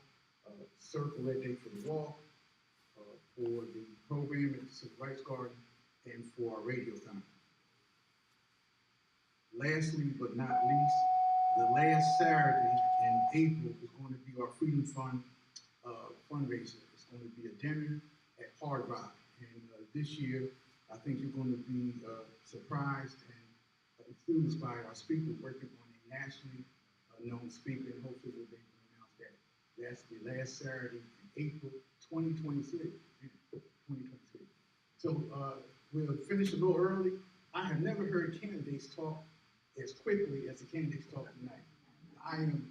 Circle that date for the walk, for the program at the Civil Rights Garden, and for our radiothon. Lastly, but not least, the last Saturday in April is going to be our Freedom Fund fundraiser. It's going to be a dinner at Hard Rock. And this year, I think you're going to be surprised and enthused by our speaker working on a nationally known speaker, and hopefully we'll be able to announce that. That's the last Saturday in April 2023. 2023. So we'll finish a little early. I have never heard candidates talk as quickly as the candidates talk tonight. I am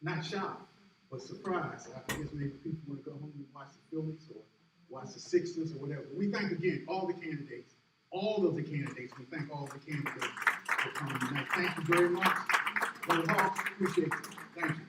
not shocked, but surprised. I guess maybe people want to go home and watch the Phillies or watch the Sixers or whatever. We thank again all the candidates, all of the candidates. We thank all of the candidates for coming tonight. Thank you very much. Brother Hawks, appreciate it. Thank you.